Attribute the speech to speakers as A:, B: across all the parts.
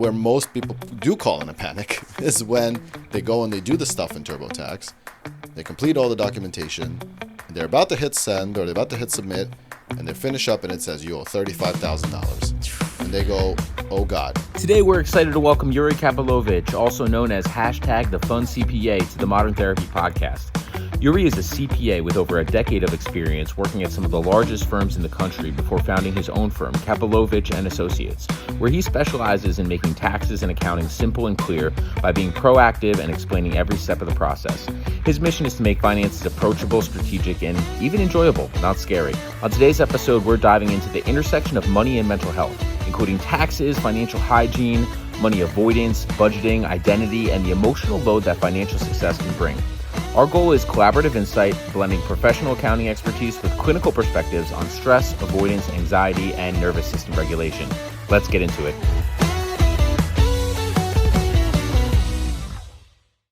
A: Where most people do call in a panic is when they go and they do the stuff in TurboTax, they complete all the documentation, and they're about to hit send or they're about to hit submit, and they finish up and it says you owe $35,000. And they go, oh God.
B: Today we're excited to welcome Yuri Kapilovich, also known as hashtag the Fun CPA, to the Modern Therapy Podcast. Yuri is a CPA with over a decade of experience working at some of the largest firms in the country before founding his own firm, Kapilovich and Associates, where he specializes in making taxes and accounting simple and clear by being proactive and explaining every step of the process. His mission is to make finances approachable, strategic, and even enjoyable, not scary. On today's episode, we're diving into the intersection of money and mental health, including taxes, financial hygiene, money avoidance, budgeting, identity, and the emotional load that financial success can bring. Our goal is collaborative insight, blending professional accounting expertise with clinical perspectives on stress, avoidance, anxiety, and nervous system regulation. Let's get into it.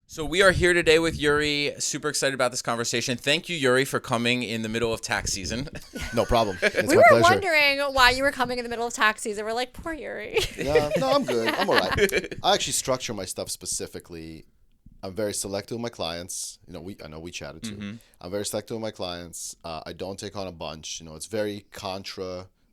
B: So we are here today with Yuri. Super excited about this conversation. Thank you, Yuri, for coming in the middle of tax season.
A: No problem. It's
C: we
A: my
C: were
A: pleasure.
C: wondering why you were coming in the middle of tax season. We're like, poor Yuri.
A: No, I'm good. I'm all right. I actually structure my stuff specifically. I'm very selective with my clients. I know we chatted too. Mm-hmm. I'm very selective with my clients. I don't take on a bunch. It's very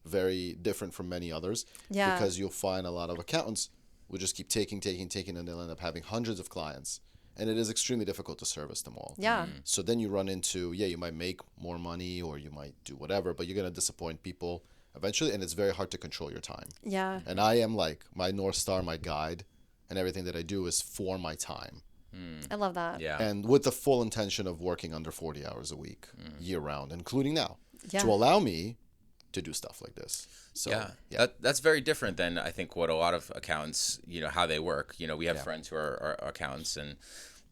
A: very different from many others.
C: Yeah.
A: Because you'll find a lot of accountants will just keep taking, and they'll end up having hundreds of clients. And it is extremely difficult to service them all.
C: Yeah.
A: Mm-hmm. So then you run into, you might make more money or you might do whatever, but you're going to disappoint people eventually. And it's very hard to control your time.
C: Yeah.
A: And I am like, my North Star, my guide, and everything that I do is for my time.
C: I love that.
B: Yeah.
A: And with the full intention of working under 40 hours a week, year round, including now, to allow me to do stuff like this. So,
B: That's very different than I think what a lot of accountants, how they work. We have friends who are accountants, and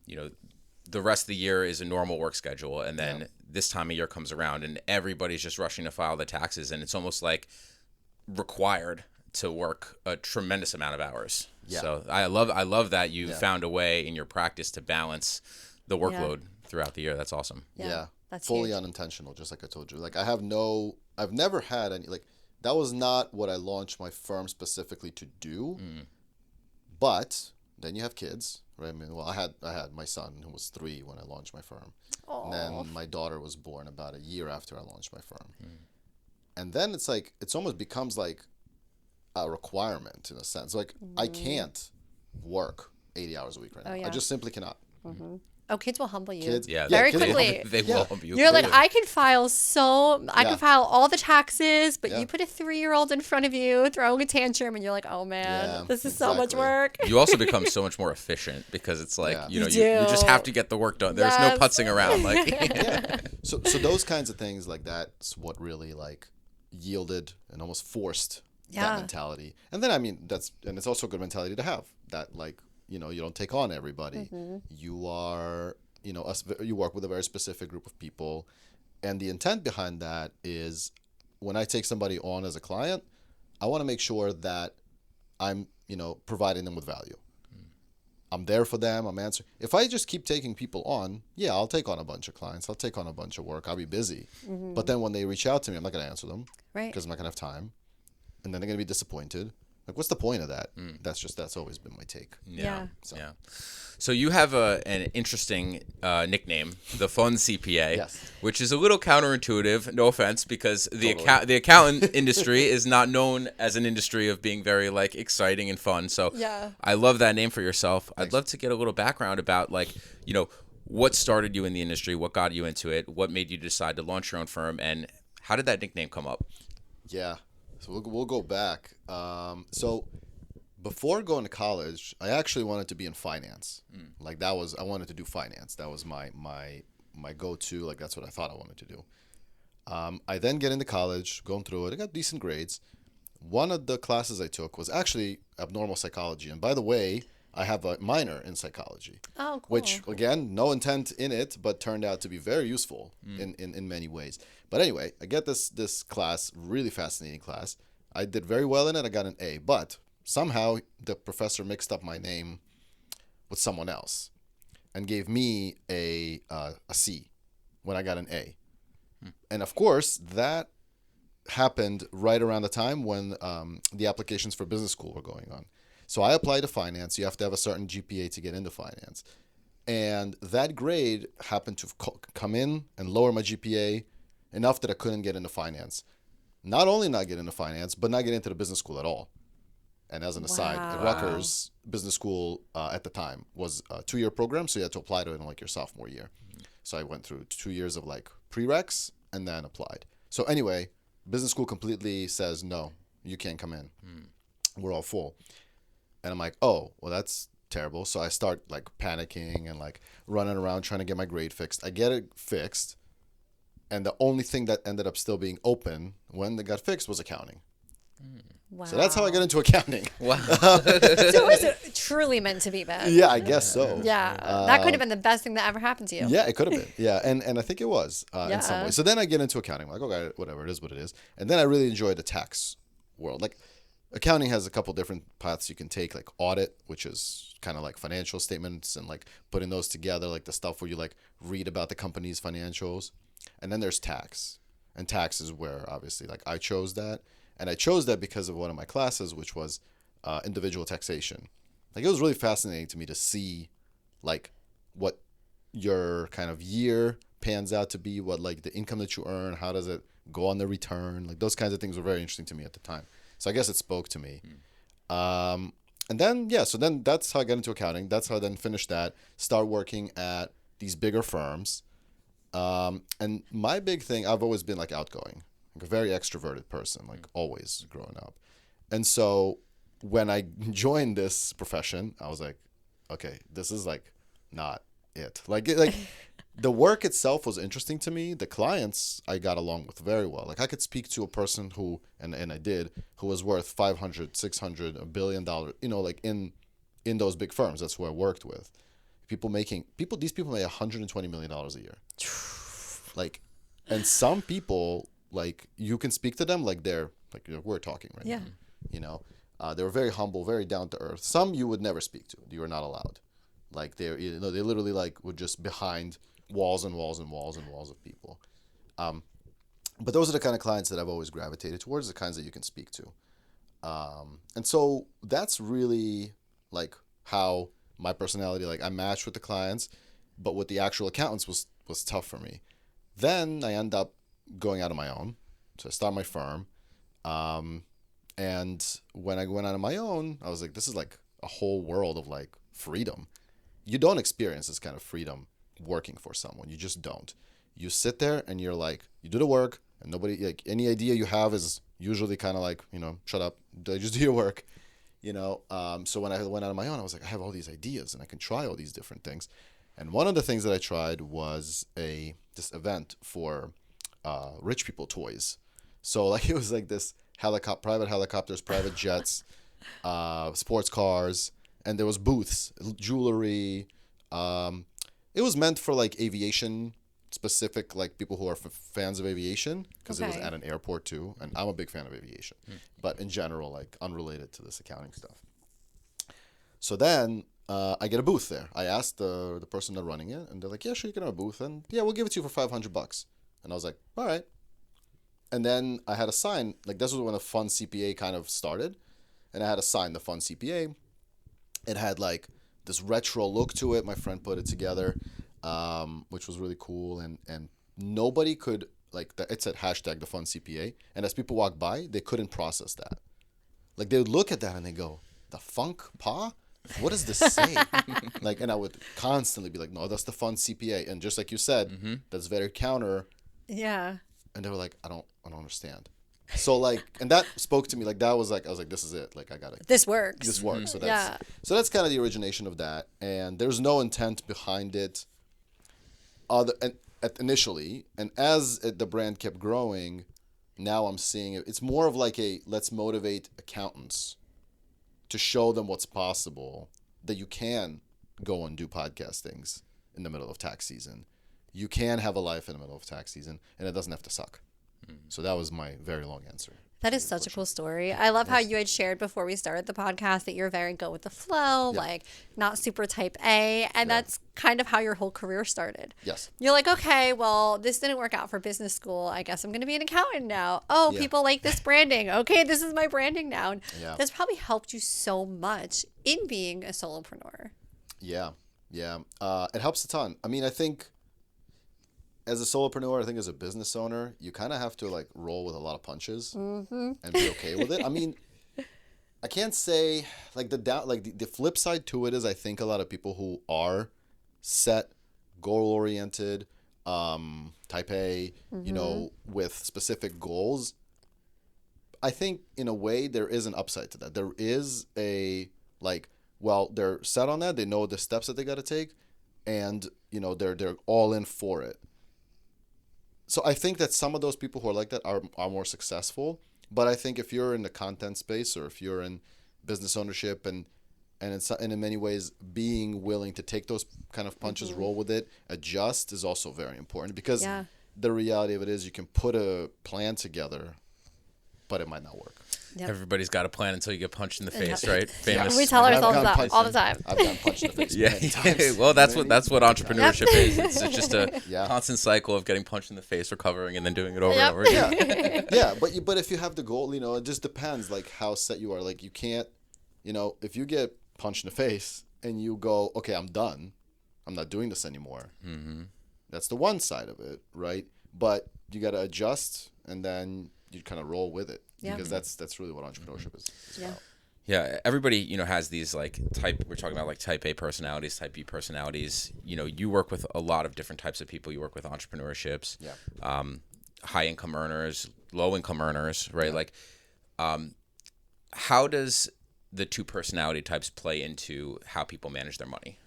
B: the rest of the year is a normal work schedule, and then this time of year comes around and everybody's just rushing to file the taxes, and it's almost like required to work a tremendous amount of hours. Yeah. So I love that you found a way in your practice to balance the workload throughout the year. That's awesome.
A: Yeah.
C: That's
A: fully
C: huge.
A: Unintentional, just like I told you. Like I've never had any, that was not what I launched my firm specifically to do. But then you have kids, right? I mean, I had my son who was 3 when I launched my firm.
C: Aww.
A: And then my daughter was born about a year after I launched my firm. And then it's almost becomes like a requirement in a sense. I can't work 80 hours a week right now.
C: yeah.
A: I just simply cannot.
C: Mm-hmm. Oh, kids will humble you.
A: Very
C: quickly.
B: They will humble you.
C: You're like, I can file all the taxes, but you put a 3-year-old in front of you throwing a tantrum, and you're like, oh man, this is so much work.
B: You also become so much more efficient because it's like, you just have to get the work done. There's no putzing around.
A: So those kinds of things like that's what really yielded and almost forced that mentality. And then, and it's also a good mentality to have that, you don't take on everybody. You are, you work with a very specific group of people. And the intent behind that is when I take somebody on as a client, I want to make sure that I'm, providing them with value. I'm there for them. I'm answering. If I just keep taking people on, I'll take on a bunch of clients. I'll take on a bunch of work. I'll be busy. But then when they reach out to me, I'm not going to answer them.
C: Right.
A: Because I'm not going to have time. And then they're going to be disappointed. What's the point of that? That's always been my take.
C: Yeah.
B: So you have an interesting nickname, the Fun CPA, which is a little counterintuitive. No offense, because the accountant industry is not known as an industry of being very exciting and fun. So I love that name for yourself. Thanks. I'd love to get a little background about what started you in the industry, what got you into it, what made you decide to launch your own firm, and how did that nickname come up?
A: Yeah. So we'll go back. So before going to college, I actually wanted to be in finance. I wanted to do finance. That was my go-to. That's what I thought I wanted to do. I then get into college, going through it. I got decent grades. One of the classes I took was actually abnormal psychology. And by the way, I have a minor in psychology.
C: Oh, cool.
A: Which, again, no intent in it, but turned out to be very useful in many ways. But anyway, I get this class, really fascinating class. I did very well in it. I got an A. But somehow the professor mixed up my name with someone else and gave me a C when I got an A. And, of course, that happened right around the time when the applications for business school were going on. So I applied to finance. You have to have a certain GPA to get into finance. And that grade happened to come in and lower my GPA enough that I couldn't get into finance. Not only not get into finance, but not get into the business school at all. And as an aside, at Rutgers, business school at the time was a 2-year program, so you had to apply to it in like your sophomore year. So I went through 2 years of like prereqs and then applied. So anyway, business school completely says, no, you can't come in. We're all full. And I'm like, oh, well, that's terrible. So I start like panicking and like running around trying to get my grade fixed. I get it fixed. And the only thing that ended up still being open when it got fixed was accounting.
C: Wow.
A: So that's how I got into accounting.
B: Wow.
C: So it was truly meant to be bad.
A: Yeah, I guess so.
C: Yeah. That could have been the best thing that ever happened to you.
A: Yeah, it could have been. Yeah, and I think it was in some way. So then I get into accounting. I'm like, okay, whatever, it is what it is. And then I really enjoyed the tax world. Like, accounting has a couple different paths you can take, like audit, which is kind of like financial statements and like putting those together, like the stuff where you like read about the company's financials. And then there's tax. And tax is where obviously like I chose that. And I chose that because of one of my classes, which was individual taxation. Like, it was really fascinating to me to see like what your kind of year pans out to be, what like the income that you earn, how does it go on the return? Like, those kinds of things were very interesting to me at the time. So I guess it spoke to me. And then, so then that's how I got into accounting. That's how I then finished that, start working at these bigger firms. And my big thing, I've always been like outgoing, like a very extroverted person, like always growing up. And so when I joined this profession, I was like, okay, this is like not it. Like the work itself was interesting to me. The clients I got along with very well. Like, I could speak to a person who, and I did, who was worth $500, $600, $1 billion, like in those big firms. That's who I worked with. These people make $120 million a year. Like, and some people, like, you can speak to them like they're like, we're talking right now. They were very humble, very down to earth. Some you would never speak to. You are not allowed. Like, they literally like were just behind walls and walls and walls and walls of people. But those are the kind of clients that I've always gravitated towards, the kinds that you can speak to. And so that's really like how my personality, like, I matched with the clients, but with the actual accountants was tough for me. Then I end up going out on my own. So I start my firm. And when I went out on my own, I was like, this is like a whole world of like freedom. You don't experience this kind of freedom working for someone. You just don't. You sit there and you're like, you do the work, and nobody, like, any idea you have is usually kind of like, shut up, just do your work. So when I went out on my own, I was like, I have all these ideas and I can try all these different things. And one of the things that I tried was this event for rich people toys. So like, it was like this private helicopters, private jets, sports cars, and there was booths, jewelry. It was meant for like aviation specific, like people who are fans of aviation, because it was at an airport too, and I'm a big fan of aviation, but in general, like unrelated to this accounting stuff. So then I get a booth there. I asked the person that's running it, and they're like, yeah, sure, you can have a booth, and yeah, we'll give it to you for $500. And I was like, all right. And then I had a sign, like, this was when the Fun CPA kind of started, and I had a sign, the Fun CPA. It had like this retro look to it. My friend put it together, which was really cool. And nobody could, like, it said hashtag the Fun CPA. And as people walk by, they couldn't process that. Like, they would look at that and they go, the Funk Pa? What does this say? Like, and I would constantly be like, no, that's the Fun CPA. And just like you said, that's very counter.
C: Yeah.
A: And they were like, I don't understand. So like, and that spoke to me. Like, that was like, I was like, this is it. Like, I gotta.
C: This works.
A: This works. So that's kind of the origination of that. And there's no intent behind it, initially. And as the brand kept growing, now I'm seeing it. It's more of like let's motivate accountants to show them what's possible. That you can go and do podcastings in the middle of tax season. You can have a life in the middle of tax season, and it doesn't have to suck. So that was my very long answer.
C: That is such a cool story. I love how you had shared before we started the podcast that you're very go with the flow, like not super type A. And that's kind of how your whole career started.
A: Yes.
C: You're like, okay, well, this didn't work out for business school. I guess I'm going to be an accountant now. Oh, people like this branding. Okay, this is my branding now. And that's probably helped you so much in being a solopreneur.
A: Yeah. Yeah. It helps a ton. I mean, I think as a solopreneur, I think as a business owner, you kind of have to like roll with a lot of punches and be okay with it. I mean, I can't say like the flip side to it is I think a lot of people who are set, goal-oriented, type A, you know, with specific goals, I think in a way there is an upside to that. There is a like, well, they're set on that. They know the steps that they got to take, and you know they're all in for it. So I think that some of those people who are like that are more successful. But I think if you're in the content space or if you're in business ownership and in many ways being willing to take those kind of punches, roll with it, adjust is also very important, because the reality of it is you can put a plan together, but it might not work.
B: Yep. Everybody's got a plan until you get punched in the face, right? Famous.
C: We tell ourselves that all the time.
A: I've gotten punched in the face many times.
B: Well, that's what entrepreneurship is. It's just a constant cycle of getting punched in the face, recovering, and then doing it over and over again.
A: Yeah, but if you have the goal, you know, it just depends like how set you are. Like you can't, you know, if you get punched in the face and you go, okay, I'm done, I'm not doing this anymore. That's the one side of it, right? But you got to adjust and then you kind of roll with it. Because that's really what entrepreneurship is about.
B: Yeah, everybody, you know, has these like we're talking about like type A personalities, type B personalities. You know, you work with a lot of different types of people. You work with entrepreneurships, high income earners, low income earners, right? Like, how does the two personality types play into how people manage their money?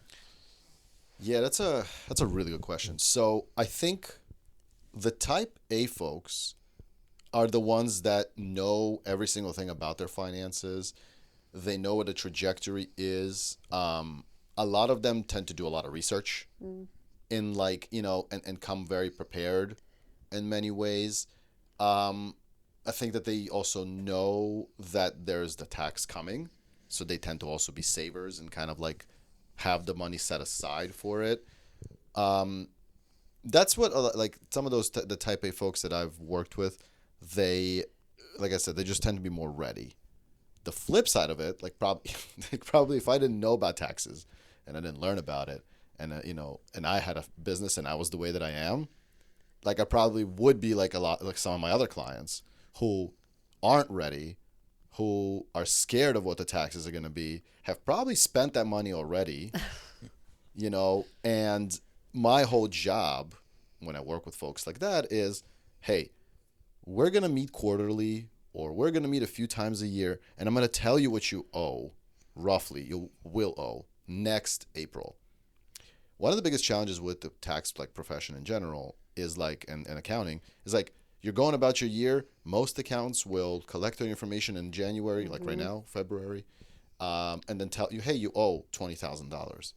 A: Yeah, that's a really good question. So I think the type A folks are the ones that know every single thing about their finances. They know what the trajectory is. A lot of them tend to do a lot of research in like, you know, and come very prepared in many ways. I think that they also know that there's the tax coming. So they tend to also be savers and kind of like have the money set aside for it. That's what like some of those the type A folks that I've worked with, they, like I said, they just tend to be more ready. The flip side of it, like probably if I didn't know about taxes and I didn't learn about it, and you know, and I had a business and I was the way that I am, like I probably would be like a lot like some of my other clients who aren't ready, who are scared of what the taxes are going to be, have probably spent that money already, you know. And my whole job when I work with folks like that is, hey, we're going to meet quarterly or we're going to meet a few times a year, and I'm going to tell you what you owe, roughly, you will owe next April. One of the biggest challenges with the tax like profession in general is like, and accounting, is like, you're going about your year. Most accountants will collect their information in January, like right now, February, and then tell you, hey, you owe $20,000.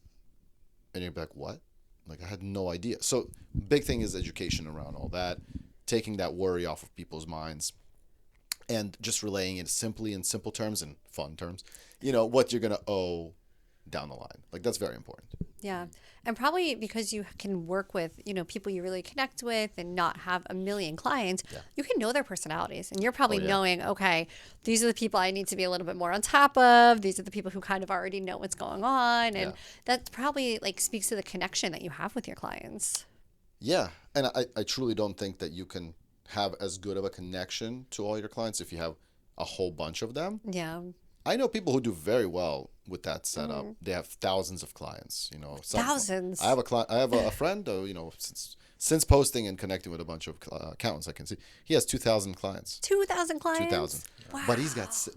A: And you're like, what? Like, I had no idea. So big thing is education around all that, taking that worry off of people's minds and just relaying it simply in simple terms and fun terms, you know, what you're going to owe down the line. Like, that's very important.
C: Yeah. And probably because you can work with, you know, people you really connect with and not have a million clients, you can know their personalities. And you're probably knowing, okay, these are the people I need to be a little bit more on top of. These are the people who kind of already know what's going on. And that probably like speaks to the connection that you have with your clients.
A: Yeah. And I truly don't think that you can have as good of a connection to all your clients if you have a whole bunch of them.
C: Yeah.
A: I know people who do very well with that setup. They have thousands of clients, you know.
C: Thousands.
A: I have a friend, you know, since posting and connecting with a bunch of accountants, I can see he has 2,000 clients.
C: 2,000 clients?
A: 2,000.
C: Wow.
A: But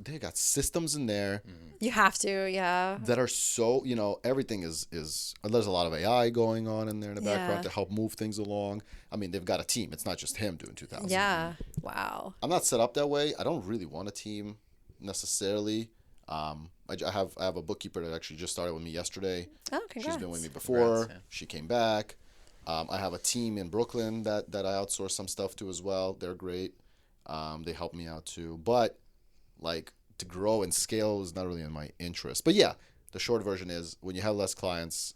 A: they got systems in there.
C: You have to, yeah.
A: That are so, you know, everything is there's a lot of AI going on in there in the background to help move things along. I mean, they've got a team. It's not just him doing 2,000.
C: Yeah. Wow.
A: I'm not set up that way. I don't really want a team necessarily. I have a bookkeeper that actually just started with me yesterday.
C: Oh, congrats.
A: She's been with me before.
B: Congrats, yeah.
A: She came back. I have a team in Brooklyn that I outsource some stuff to as well. They're great. They help me out too. But like to grow and scale is not really in my interest. But yeah, the short version is when you have less clients,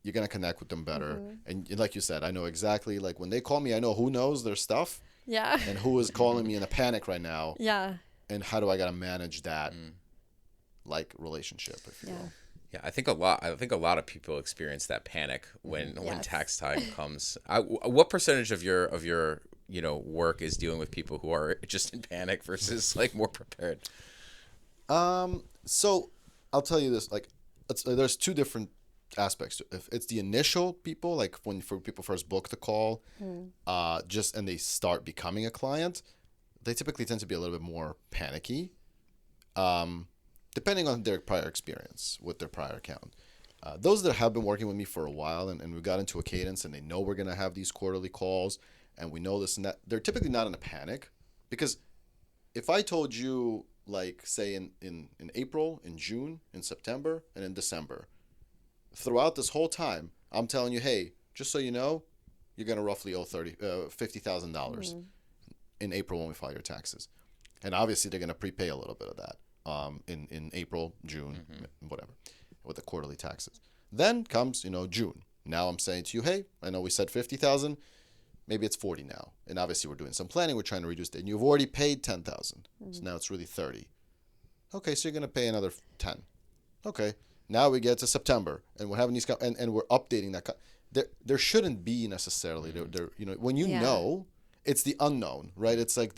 A: you're going to connect with them better. And like you said, I know exactly, like when they call me, I know who knows their stuff.
C: Yeah.
A: And who is calling me in a panic right now.
C: Yeah.
A: And how do I got to manage that like relationship, if you will.
B: Yeah, I think a lot of people experience that panic when tax time comes. What percentage of your work is dealing with people who are just in panic versus like more prepared?
A: So I'll tell you this, like there's two different aspects. If it's the initial people, like when people first book the call, and they start becoming a client, they typically tend to be a little bit more panicky. Depending on their prior experience with their prior account. Those that have been working with me for a while and we got into a cadence and they know we're going to have these quarterly calls and we know this and that, they're typically not in a panic. Because if I told you, like, say in April, in June, in September, and in December, throughout this whole time, I'm telling you, hey, just so you know, you're going to roughly owe $50,000 in April when we file your taxes. And obviously they're going to prepay a little bit of that. In April, June, whatever, with the quarterly taxes. Then comes, June. Now I'm saying to you, hey, I know we said 50,000, maybe it's 40 now. And obviously we're doing some planning, we're trying to reduce it. And you've already paid 10,000. So now it's really 30. Okay, so you're going to pay another 10. Okay, now we get to September and we're having these, and we're updating that. There shouldn't be necessarily, when you know, it's the unknown, right? It's like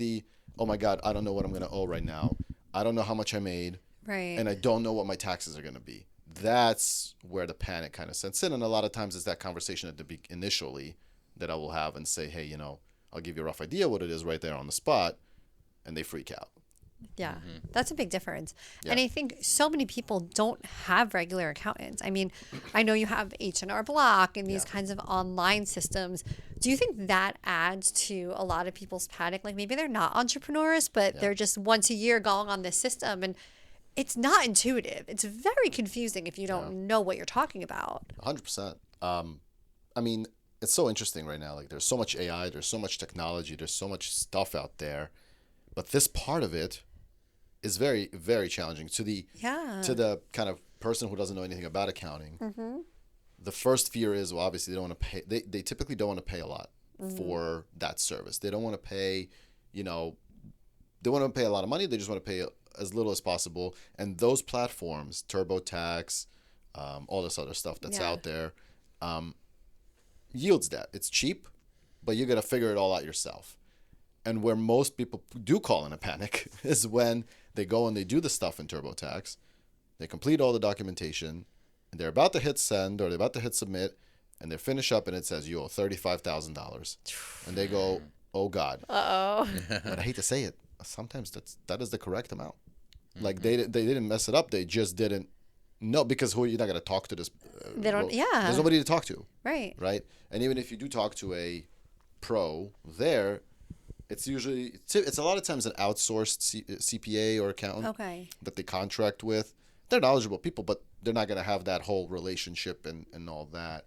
A: oh my God, I don't know what I'm going to owe right now. I don't know how much I made,
C: right?
A: And I don't know what my taxes are going to be. That's where the panic kind of sets in. And a lot of times it's that conversation initially that I will have and say, hey, I'll give you a rough idea what it is right there on the spot. And they freak out.
C: Yeah, that's a big difference. Yeah. And I think so many people don't have regular accountants. I mean, I know you have H&R Block and these kinds of online systems. Do you think that adds to a lot of people's panic? Like maybe they're not entrepreneurs, but they're just once a year going on this system and it's not intuitive. It's very confusing if you don't know what you're talking about.
A: 100%. I mean, it's so interesting right now. Like there's so much AI, there's so much technology, there's so much stuff out there. But this part of it is very, very challenging to the kind of person who doesn't know anything about accounting. The first fear is, well, obviously they don't want to pay. They typically don't want to pay a lot for that service. They don't want to pay, they want to pay a lot of money. They just want to pay as little as possible. And those platforms, TurboTax, all this other stuff that's out there, yields that. It's cheap, but you're going to figure it all out yourself. And where most people do call in a panic is when they go and they do the stuff in TurboTax, they complete all the documentation, and they're about to hit send or they're about to hit submit, and they finish up and it says you owe $35,000. And they go, oh God. Uh-oh. But I hate to say it, sometimes that is the correct amount. Like they didn't mess it up, they just didn't know, because you're not going to talk to this.
C: They don't,
A: There's nobody to talk to.
C: Right.
A: Right? And even if you do talk to a pro there, it's a lot of times an outsourced CPA or accountant that they contract with. They're knowledgeable people, but they're not going to have that whole relationship and all that.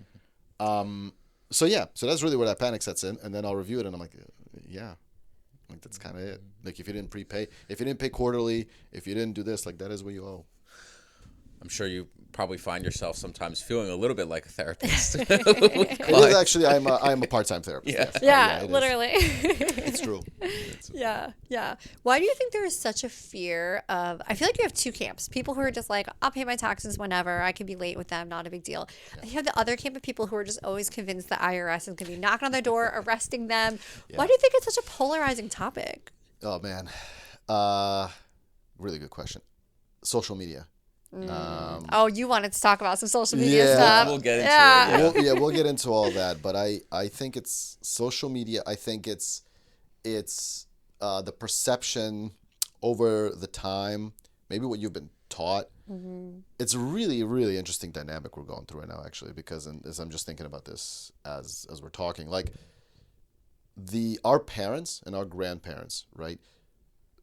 A: So that's really where that panic sets in. And then I'll review it and I'm like, like that's kind of it. Like if you didn't prepay, if you didn't pay quarterly, if you didn't do this, like that is what you owe.
B: I'm sure you probably find yourself sometimes feeling a little bit like a therapist.
A: It is actually, I'm a part-time therapist.
C: Yes. Yeah, literally.
A: It's true.
C: Yeah. Why do you think there is such a fear of, I feel like you have two camps. People who are just like, I'll pay my taxes whenever, I can be late with them, not a big deal. Yeah. You have the other camp of people who are just always convinced the IRS is going to be knocking on their door, arresting them. Yeah. Why do you think it's such a polarizing topic?
A: Oh, man. Really good question. Social media.
C: You wanted to talk about some social media stuff.
B: We'll get into it.
A: We'll get into all that. But I think it's social media. I think it's the perception over the time, maybe what you've been taught. It's a really, really interesting dynamic we're going through right now, actually, because as I'm just thinking about this as we're talking, like our parents and our grandparents, right?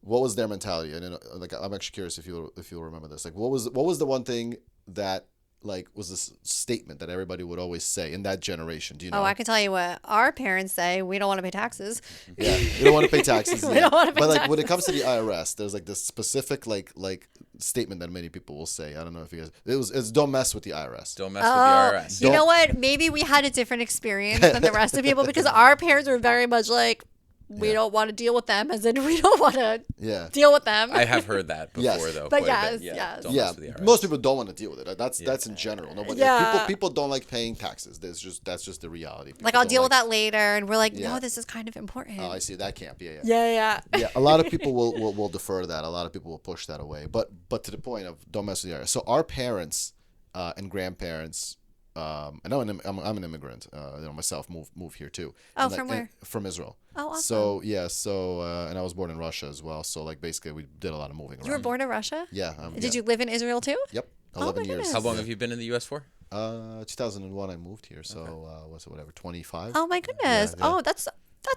A: What was their mentality? And like, I'm actually curious if you'll remember this. Like, what was the one thing that like was this statement that everybody would always say in that generation? Do you know?
C: Oh, I can tell you what our parents say. We don't want to pay taxes.
A: Yeah, you don't want to pay taxes.
C: We don't want to pay
A: But like
C: taxes.
A: when it comes to the IRS, there's like this specific like statement that many people will say. I don't know if you guys. It's don't mess with the IRS.
B: Don't mess with the IRS.
C: You know what? Maybe we had a different experience than the rest of people because our parents were very much like, we don't want to deal with them, as in we don't want to deal with them.
B: I have heard that before,
A: Yes.
B: though.
C: But
B: quite a bit.
C: yes.
B: Don't mess with the IRS.
A: Most people don't want to deal with it. That's in general. Nobody. People don't like paying taxes. That's just the reality.
C: Like I'll deal with that later, and we're like, no, this is kind of important.
A: Oh, I see that camp. Yeah.
C: Yeah.
A: Yeah, a lot of people will defer to that. A lot of people will push that away. But to the point of don't mess with the IRS. So our parents and grandparents. I know I'm an immigrant. Myself moved here too.
C: Oh, from where?
A: From Israel.
C: Oh, awesome.
A: So and I was born in Russia as well. So like basically we did a lot of moving around.
C: You were born in Russia?
A: Yeah.
C: Did you live in Israel too?
A: Yep.
C: Oh,
A: 11
C: my
A: years.
C: goodness.
B: How long have you been in the U.S. for?
A: 2001 I moved here. So what's it, whatever, 25.
C: Oh my goodness.
A: Yeah.
C: Oh, that's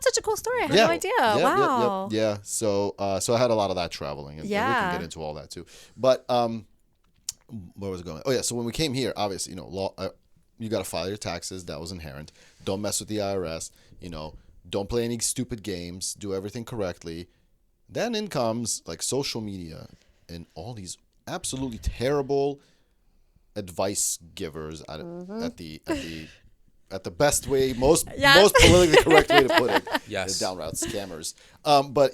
C: such a cool story. I had no idea. Wow.
A: Yeah. So I had a lot of that traveling, and we can get into all that too. But where was it going? Oh yeah. So when we came here, obviously, law. You got to file your taxes. That was inherent. Don't mess with the IRS. Don't play any stupid games. Do everything correctly. Then in comes like social media and all these absolutely terrible advice givers at the best way, most politically correct way to put it.
B: Yes.
A: The downright scammers. But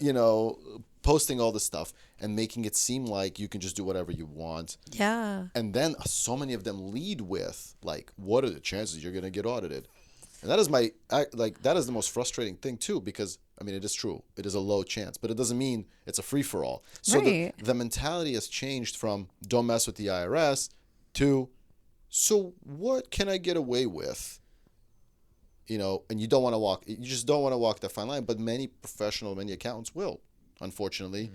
A: posting all this stuff and making it seem like you can just do whatever you want.
C: Yeah.
A: And then so many of them lead with like, what are the chances you're going to get audited? And that is that is the most frustrating thing too, because I mean, it is true. It is a low chance, but it doesn't mean it's a free for all. So the mentality has changed from don't mess with the IRS to, so what can I get away with? And you just don't want to walk that fine line, but many accountants will, unfortunately.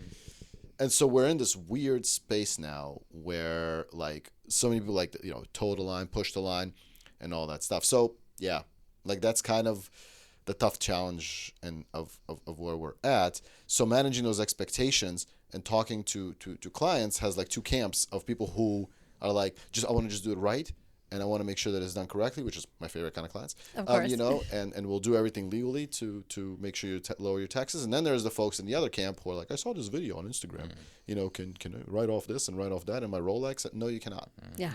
A: And so we're in this weird space now where like so many people like, toe the line, push the line and all that stuff. So yeah, like that's kind of the tough challenge and of where we're at. So managing those expectations and talking to clients has like two camps of people who are like, I want to just do it right. And I want to make sure that it's done correctly, which is my favorite kind of clients.
C: Of course.
A: And we'll do everything legally to make sure you lower your taxes. And then there's the folks in the other camp who are like, I saw this video on Instagram. Can I write off this and write off that in my Rolex? No, you cannot.
C: Yeah.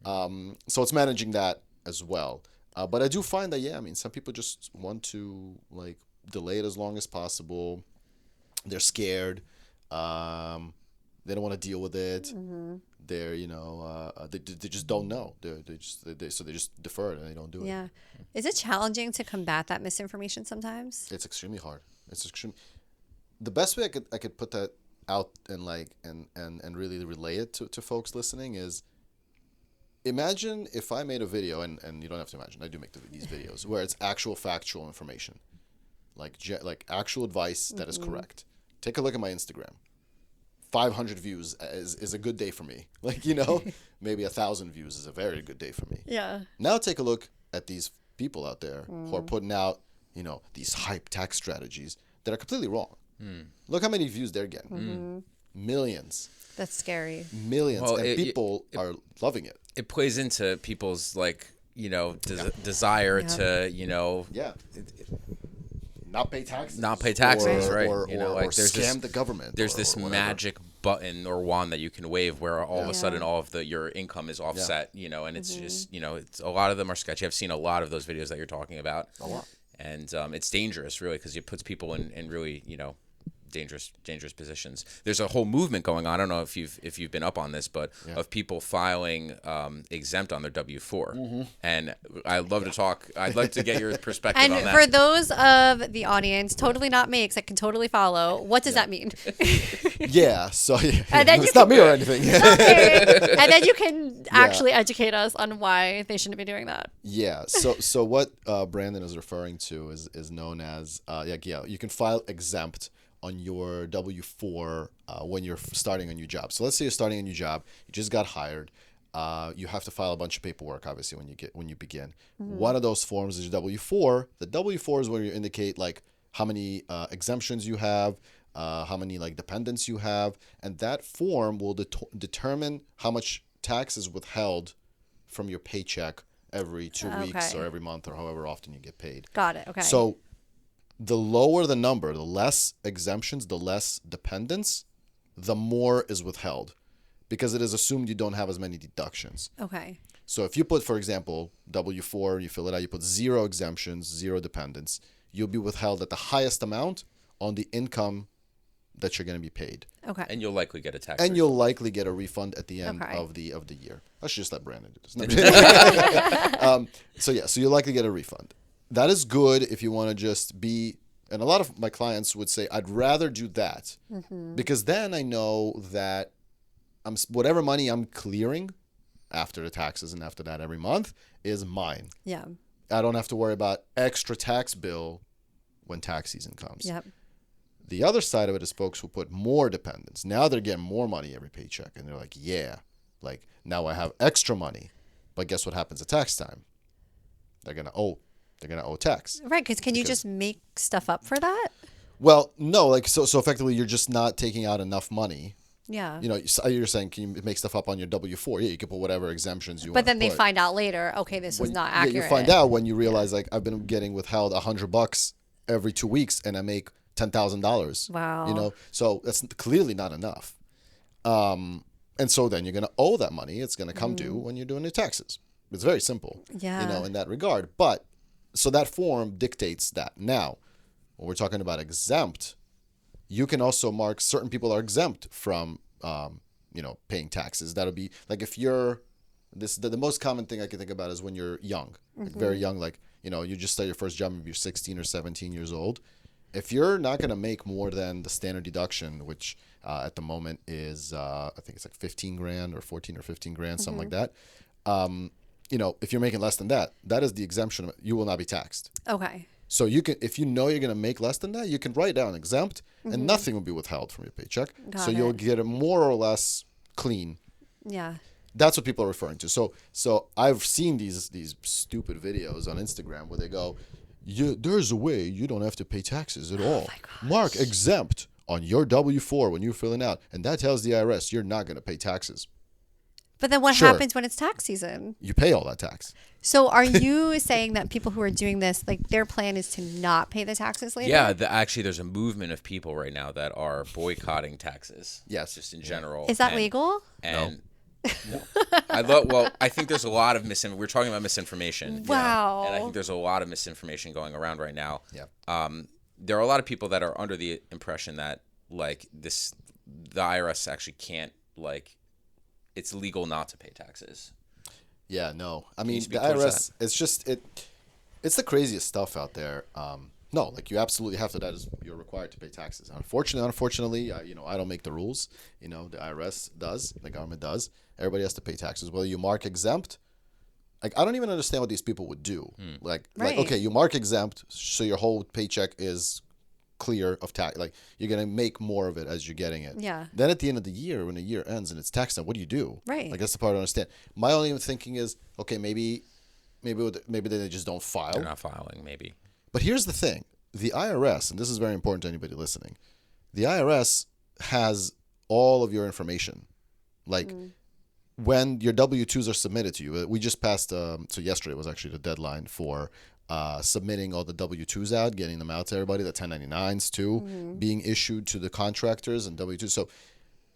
A: So it's managing that as well. But I do find that, some people just want to like delay it as long as possible. They're scared. They don't want to deal with it. Mm-hmm. They're they just don't know. They just defer it and they don't do it.
C: Yeah. Is it challenging to combat that misinformation sometimes?
A: It's extremely hard. The best way I could put that out and and really relay it to folks listening is, imagine if I made a video, and you don't have to imagine, I do make these videos where it's actual factual information, like actual advice that is correct. Take a look at my Instagram. 500 views is a good day for me. Maybe 1,000 views is a very good day for me.
C: Yeah.
A: Now take a look at these people out there who are putting out, these hype tax strategies that are completely wrong. Look how many views they're getting. Millions.
C: That's scary.
A: Millions.
B: Well,
A: and people are loving it.
B: It plays into people's desire to,
A: not pay taxes.
B: Right?
A: Or scam the government.
B: There's this magic button or wand that you can wave where all of a sudden all of your income is offset, and it's just, it's a lot of them are sketchy. I've seen a lot of those videos that you're talking about.
A: A lot.
B: And it's dangerous, really, because it puts people in really, dangerous positions. There's a whole movement going on. I don't know if you've been up on this, but of people filing exempt on their W-4. And I'd love to talk. I'd like to get your perspective on that.
C: And for those of the audience, totally not me, because I can totally follow. What does that mean?
A: Yeah. So
C: and then
A: it's not me or anything.
C: Okay. And then you can actually educate us on why they shouldn't be doing that.
A: Yeah. So what Brandon is referring to is known as you can file exempt on your W-4 when you're starting a new job. So let's say you're starting a new job, you just got hired. You have to file a bunch of paperwork, obviously, when you begin. One of those forms is your W-4. The W-4 is where you indicate like how many exemptions you have, how many like dependents you have, and that form will determine how much tax is withheld from your paycheck every 2 weeks or every month or however often you get paid.
C: Got it. Okay.
A: So the lower the number, the less exemptions, the less dependents, the more is withheld because it is assumed you don't have as many deductions.
C: Okay.
A: So if you put, for example, W-4, you fill it out, you put 0 exemptions, 0 dependents, you'll be withheld at the highest amount on the income that you're going to be paid.
C: Okay.
B: And you'll likely get a tax
A: And
B: refund.
A: you'll likely get a refund at the end
C: Okay.
A: of the year. I should just let Brandon do this. So you'll likely get a refund. That is good if you want to just be, and a lot of my clients would say, I'd rather do that because then I know that whatever money I'm clearing after the taxes and after that every month is mine.
C: Yeah.
A: I don't have to worry about extra tax bill when tax season comes.
C: Yep.
A: The other side of it is folks who put more dependents. Now they're getting more money every paycheck. And they're like, yeah, like now I have extra money. But guess what happens at tax time? They're going to owe tax.
C: Right. Because can you just make stuff up for that?
A: Well, no, like so effectively you're just not taking out enough money.
C: Yeah.
A: You know, you're saying, can you make stuff up on your W-4? Yeah, you can put whatever exemptions you want.
C: But then they find out later, okay, this was not accurate.
A: Yeah, you find out when you realize, like, I've been getting withheld $100 every 2 weeks and I make $10,000.
C: Wow.
A: You know, so that's clearly not enough. And so then you're going to owe that money. It's going to come due when you're doing your taxes. It's very simple,
C: Yeah.
A: you know, in that regard. But so that form dictates that. Now, when we're talking about exempt, you can also mark certain people are exempt from, you know, paying taxes. That'll be like if you're the most common thing I can think about is when you're young, like very young, like, you know, you just start your first job maybe you're 16 or 17 years old. If you're not going to make more than the standard deduction, which at the moment is, I think it's like 15 grand or 14 or 15 grand, something like that. You know, if you're making less than that, that is the exemption. You will not be taxed.
C: Okay.
A: So you can, if you know you're going to make less than that, you can write down exempt and nothing will be withheld from your paycheck. So you'll get it more or less clean.
C: Yeah.
A: That's what people are referring to. So I've seen these stupid videos on Instagram where they go, there's a way you don't have to pay taxes at all. Mark exempt on your W-4 when you're filling out. And that tells the IRS you're not going to pay taxes.
C: But then what happens when it's tax season?
A: You pay all that tax.
C: So are you saying that people who are doing this, like their plan is to not pay the taxes later?
B: Yeah, actually, there's a movement of people right now that are boycotting taxes.
A: Yes.
B: Just in general.
C: Is that legal?
B: And no. I think there's a lot of we're talking about misinformation.
C: Wow.
B: And I think there's a lot of misinformation going around right now.
A: Yeah.
B: There are a lot of people that are under the impression that like the IRS actually can't, like, it's legal not to pay taxes. Yeah,
A: no. I mean, the IRS, it's the craziest stuff out there. No, like you absolutely have to, you're required to pay taxes. Unfortunately, you know, I don't make the rules. You know, the IRS does, the government does. Everybody has to pay taxes. Whether you mark exempt, like I don't even understand what these people would do. Like, okay, you mark exempt, so your whole paycheck is clear of tax. Like you're gonna make more of it as you're getting it.
C: Yeah.
A: Then at the end of the year, when the year ends and it's tax time, what do you do?
C: Right.
A: Like that's the part I don't understand. My only thinking is, okay, maybe they just don't file.
B: They're not filing, maybe.
A: But here's the thing: the IRS, and this is very important to anybody listening, the IRS has all of your information. Like when your W-2s are submitted to you, we just passed. So yesterday was actually the deadline for submitting all the W-2s out, getting them out to everybody, the 1099s too, being issued to the contractors and W-2s. So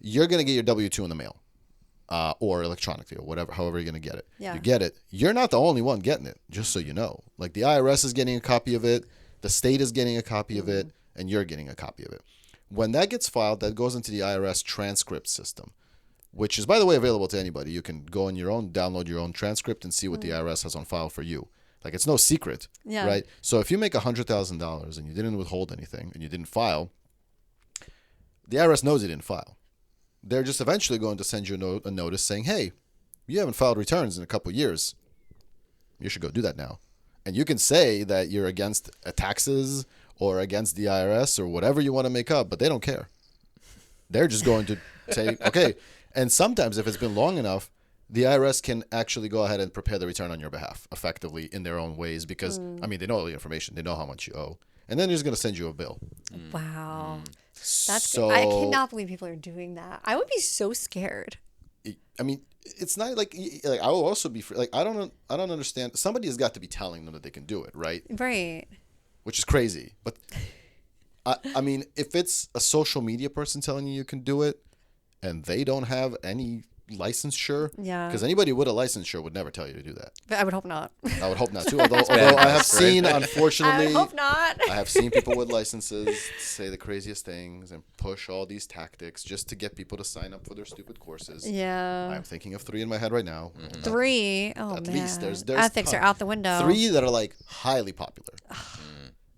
A: you're going to get your W-2 in the mail or electronically or whatever, however you're going to get it.
C: Yeah.
A: You get it. You're not the only one getting it, just so you know. Like the IRS is getting a copy of it, the state is getting a copy of it, and you're getting a copy of it. When that gets filed, that goes into the IRS transcript system, which is, by the way, available to anybody. You can go on your own, download your own transcript and see what the IRS has on file for you. Like, it's no secret, right? So if you make $100,000 and you didn't withhold anything and you didn't file, the IRS knows you didn't file. They're just eventually going to send you a notice saying, hey, you haven't filed returns in a couple of years. You should go do that now. And you can say that you're against taxes or against the IRS or whatever you want to make up, but they don't care. They're just going to say, okay. And sometimes if it's been long enough, the IRS can actually go ahead and prepare the return on your behalf effectively in their own ways because, I mean, they know all the information. They know how much you owe. And then they're just going to send you a bill.
C: Wow. That's
A: so,
C: I cannot believe people are doing that. I would be so scared.
A: I mean, it's not like I will also be like I don't understand. Somebody has got to be telling them that they can do it, right?
C: Right.
A: Which is crazy. But I mean, if it's a social media person telling you can do it, and they don't have any licensure, because anybody with a licensure would never tell you to do that.
C: But I would hope not.
A: I would hope not too. Although I have seen, unfortunately,
C: I hope not.
A: I have seen people with licenses say the craziest things and push all these tactics just to get people to sign up for their stupid courses.
C: Yeah.
A: I'm thinking of 3 in my head right now.
C: 3? Oh,
A: at
C: man.
A: least there's
C: ethics are out the window.
A: 3 that are like highly popular.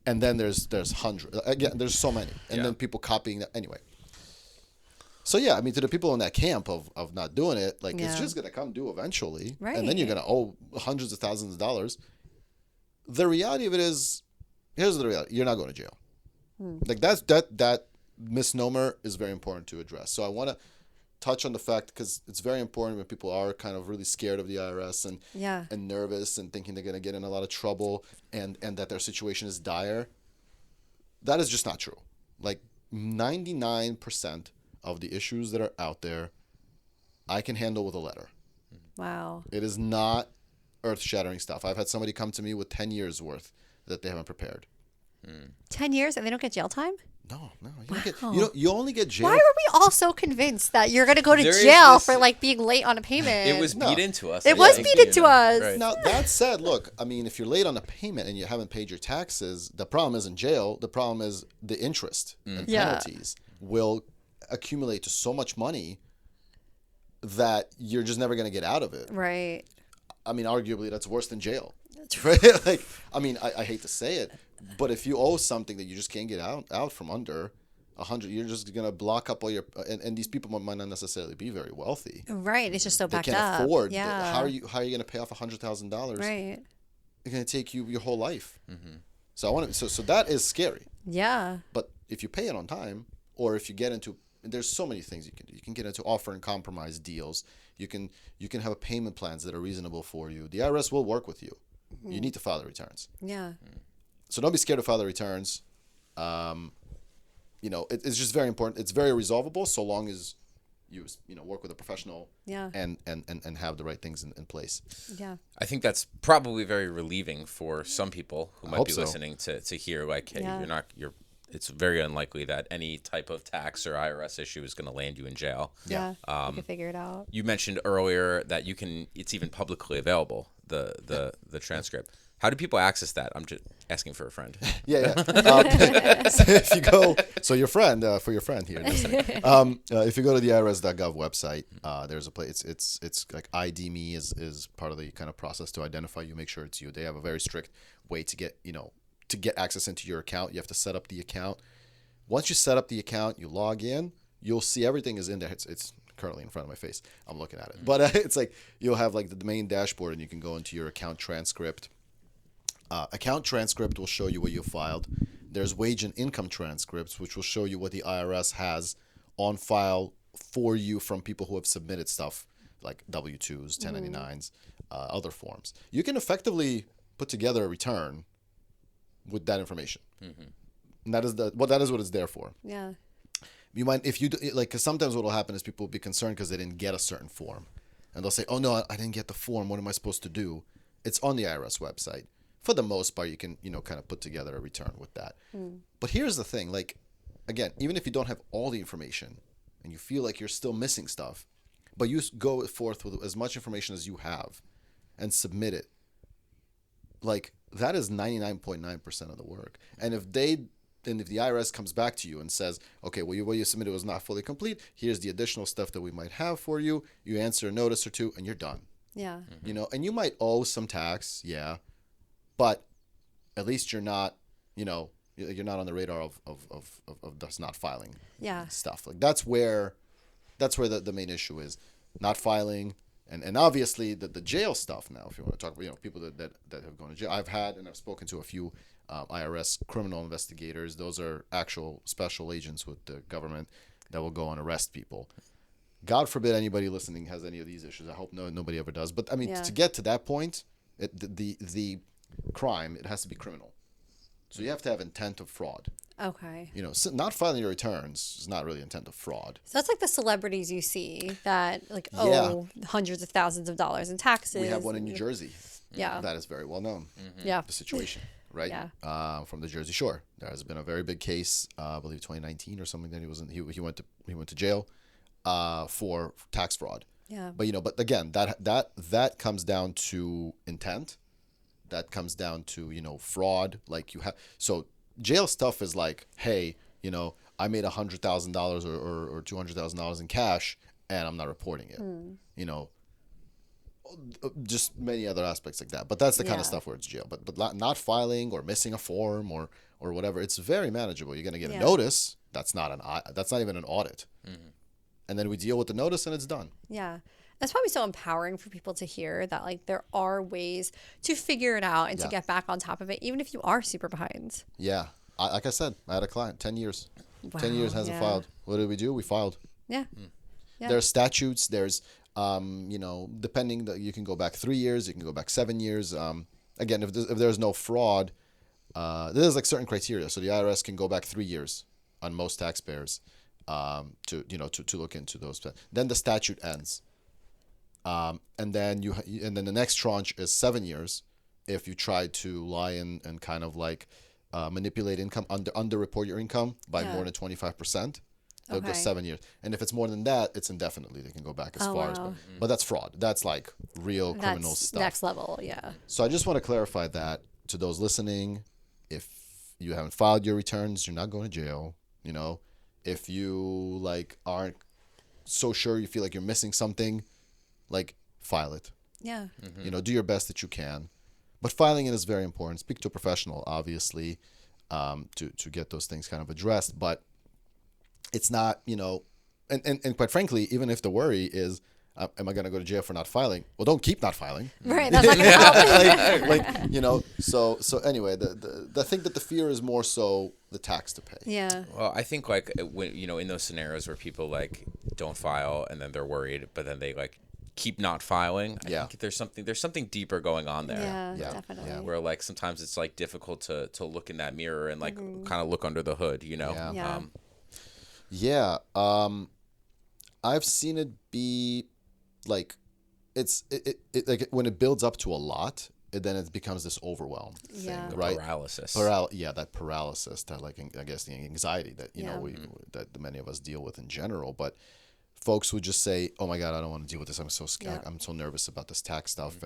A: And then there's hundreds. Again, there's so many. And then people copying that. Anyway. So, yeah, I mean, to the people in that camp of not doing it, like, it's just going to come due eventually.
C: Right.
A: And then you're going to owe hundreds of thousands of dollars. The reality of it is, here's the reality. You're not going to jail. Like, that misnomer is very important to address. So I want to touch on the fact, because it's very important when people are kind of really scared of the IRS and nervous and thinking they're going to get in a lot of trouble and that their situation is dire. That is just not true. Like, 99% of the issues that are out there, I can handle with a letter.
C: Wow.
A: It is not earth-shattering stuff. I've had somebody come to me with 10 years worth that they haven't prepared.
C: 10 years and they don't get jail time?
A: No. You only get jail.
C: Why were we all so convinced that you're going to go to jail for like being late on a payment?
D: It was beat into us.
C: It was beat into us.
D: Right.
A: Now, that said, look, I mean, if you're late on a payment and you haven't paid your taxes, the problem isn't jail. The problem is the interest and penalties will accumulate to so much money that you're just never going to get out of it.
C: Right.
A: I mean, arguably, that's worse than jail. Right? Like, I mean, I hate to say it, but if you owe something that you just can't get out from under 100, you're just going to block up all your, and these people might not necessarily be very wealthy.
C: Right. It's just so backed up.
A: They can't afford.
C: Yeah.
A: How are you going to pay off $100,000?
C: Right.
A: It's going to take you your whole life. So so that is scary.
C: Yeah.
A: But if you pay it on time, or if you get into, there's so many things you can do. You can get into offer and compromise deals. You can have payment plans that are reasonable for you. The IRS will work with you. You need to file the returns.
C: Yeah.
A: So don't be scared to file the returns. It's just very important. It's very resolvable so long as you work with a professional and have the right things in place.
C: Yeah.
D: I think that's probably very relieving for some people who might be listening to hear, like, hey, it's very unlikely that any type of tax or IRS issue is going to land you in jail.
C: Yeah. You can figure it out.
D: You mentioned earlier that it's even publicly available, the transcript. How do people access that? I'm just asking for a friend.
A: Yeah. So if you go, for your friend here, if you go to the IRS.gov website, there's a place. It's like ID Me is part of the kind of process to identify you, make sure it's you. They have a very strict way to get access into your account. You have to set up the account. Once you set up the account, you log in. You'll see everything is in there. It's currently in front of my face. I'm looking at it, but it's like you'll have like the main dashboard, and you can go into your account transcript. Account transcript will show you what you filed. There's wage and income transcripts, which will show you what the IRS has on file for you from people who have submitted stuff like W-2s, 1099s, other forms. You can effectively put together a return with that information. And that is what it's there for.
C: Yeah.
A: You might, if you because sometimes what will happen is people will be concerned because they didn't get a certain form, and they'll say, "Oh no, I didn't get the form. What am I supposed to do?" It's on the IRS website. For the most part, you can kind of put together a return with that. But here's the thing: like, again, even if you don't have all the information and you feel like you're still missing stuff, but you go forth with as much information as you have and submit it, like that is 99.9% of the work. And if the IRS comes back to you and says, okay, well, what you submitted was not fully complete, here's the additional stuff that we might have for you, you answer a notice or two, and you're done.
C: Yeah.
A: And you might owe some tax, but at least you're not, you're not on the radar of just not filing stuff. Like that's where the main issue is, not filing. And obviously the jail stuff now, if you want to talk about, people that have gone to jail. I've spoken to a few IRS criminal investigators. Those are actual special agents with the government that will go and arrest people. God forbid anybody listening has any of these issues. I hope nobody ever does. But I mean, to get to that point, the crime, it has to be criminal. So you have to have intent of fraud.
C: Okay.
A: You know, so not filing your returns is not really intent of fraud.
C: So that's like the celebrities you see that like owe hundreds of thousands of dollars in taxes.
A: We have one in New Jersey.
C: Yeah.
A: That is very well known.
C: Yeah.
A: The situation, right?
C: Yeah.
A: From the Jersey Shore. There has been a very big case, I believe 2019 or something, that he went to jail for tax fraud.
C: Yeah.
A: But but again, that comes down to intent. That comes down to, fraud. Like so jail stuff is like, hey, I made $100,000 or $200,000 in cash and I'm not reporting it. Just many other aspects like that. But that's the kind of stuff where it's jail. But not filing or missing a form or whatever, it's very manageable. You're gonna get a notice. That's not even an audit. And then we deal with the notice and it's done.
C: Yeah. That's probably so empowering for people to hear that like there are ways to figure it out and to get back on top of it, even if you are super behind.
A: Yeah. Like I said, I had a client, 10 years.
C: Wow,
A: 10 years hasn't filed. What did we do? We filed.
C: Yeah.
A: There's statutes. There's, depending, you can go back 3 years. You can go back 7 years. Again, if there's no fraud, there's like certain criteria. So the IRS can go back 3 years on most taxpayers to look into those. Then the statute ends. And then the next tranche is 7 years if you try to lie and kind of like manipulate income, underreport your income by more than 25%. They'll go 7 years. And if it's more than that, it's indefinitely. They can go back as far as. But that's fraud. That's like real criminal stuff.
C: Next level, yeah.
A: So I just want to clarify that to those listening. If you haven't filed your returns, you're not going to jail. If you like aren't so sure, you feel like you're missing something, like file it.
C: Yeah.
A: Do your best that you can. But filing it is very important. Speak to a professional, obviously, to get those things kind of addressed. But it's not, and quite frankly, even if the worry is, am I going to go to jail for not filing? Well, don't keep not filing.
C: Right. That's not going to help.
A: So anyway, I think that the fear is more so the tax to pay.
C: Yeah.
D: Well, I think like when, in those scenarios where people like don't file and then they're worried, but then they like keep not filing. I think there's something deeper going on there.
C: Yeah, definitely.
A: Yeah.
D: Where like sometimes it's like difficult to look in that mirror and like kind of look under the hood,
A: Yeah. I've seen it be like it like when it builds up to a lot, then it becomes this overwhelm thing, right?
D: Paralysis.
A: That paralysis, that like I guess the anxiety that that many of us deal with in general, but folks would just say, "Oh my God, I don't want to deal with this. I'm so scared. I'm so nervous about this tax stuff,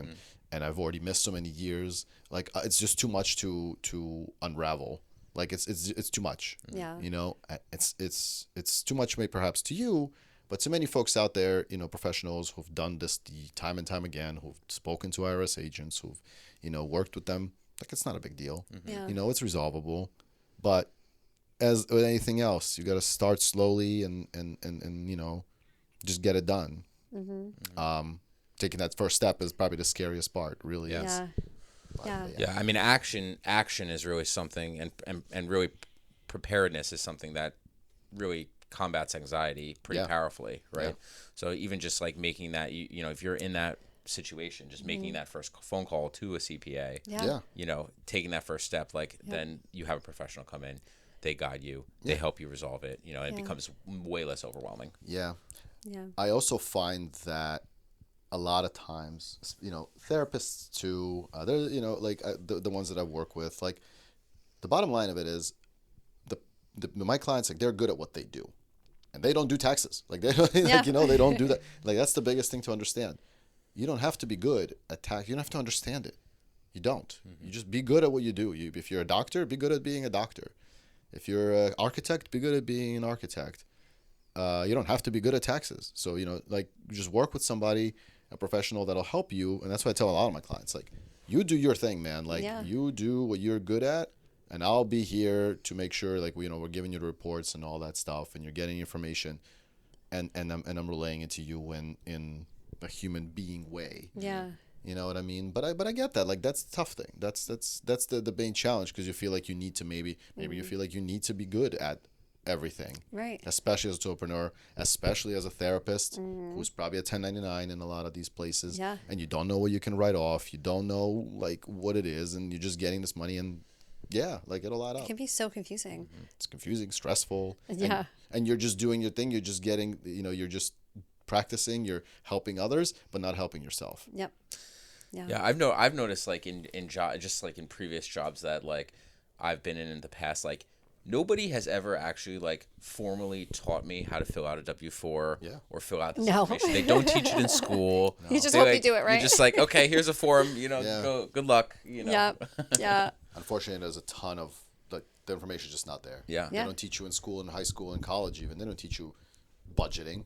A: and I've already missed so many years. Like it's just too much to unravel. Like it's too much.
C: Yeah.
A: It's too much, maybe perhaps to you, but to many folks out there, professionals who've done this time and time again, who've spoken to IRS agents, who've worked with them. Like it's not a big deal.
C: Yeah.
A: It's resolvable, but as with anything else, you got to start slowly and just get it done. Taking that first step is probably the scariest part, really.
C: Yeah.
D: Yeah. I mean, action is really something, and really preparedness is something that really combats anxiety pretty powerfully, right? Yeah. So even just like making that, if you're in that situation, just making that first phone call to a CPA, taking that first step, then you have a professional come in, they guide you, they help you resolve it, it becomes way less overwhelming. Yeah.
A: I also find that a lot of times, therapists too, they're, the ones that I work with, like the bottom line of it is my clients, like they're good at what they do and they don't do taxes. Like they don't, they don't do that. Like that's the biggest thing to understand. You don't have to be good at tax. You don't have to understand it. You don't. You just be good at what you do. If you're a doctor, be good at being a doctor. If you're an architect, be good at being an architect. You don't have to be good at taxes. So, just work with somebody, a professional that'll help you. And that's what I tell a lot of my clients. Like, you do your thing, man. Like, you do what you're good at, and I'll be here to make sure, like, we're giving you the reports and all that stuff, and you're getting information, and I'm relaying it to you in a human being way.
C: Yeah.
A: You know what I mean? But I get that. Like, that's the tough thing. That's the main challenge, because you feel like you need to maybe you feel like you need to be good at everything,
C: right?
A: Especially as an entrepreneur, especially as a therapist who's probably a 1099 in a lot of these places, and you don't know what you can write off, you don't know like what it is, and you're just getting this money, and like it'll add up.
C: It can be so confusing.
A: It's confusing, stressful.
C: Yeah.
A: And you're just doing your thing. You're just getting, you're just practicing. You're helping others, but not helping yourself.
C: Yep. Yeah.
D: Yeah, I've noticed like in just like in previous jobs that like I've been in the past, like nobody has ever actually like formally taught me how to fill out a W-4 or fill out this information. They don't teach it in school.
C: You just hope you do it right.
D: You're just like, okay, here's a form, go, good luck,
C: Yeah. Yeah.
A: Unfortunately, there's a ton of the information is just not there.
D: Yeah.
A: They don't teach you in school, in high school, in college even. They don't teach you budgeting.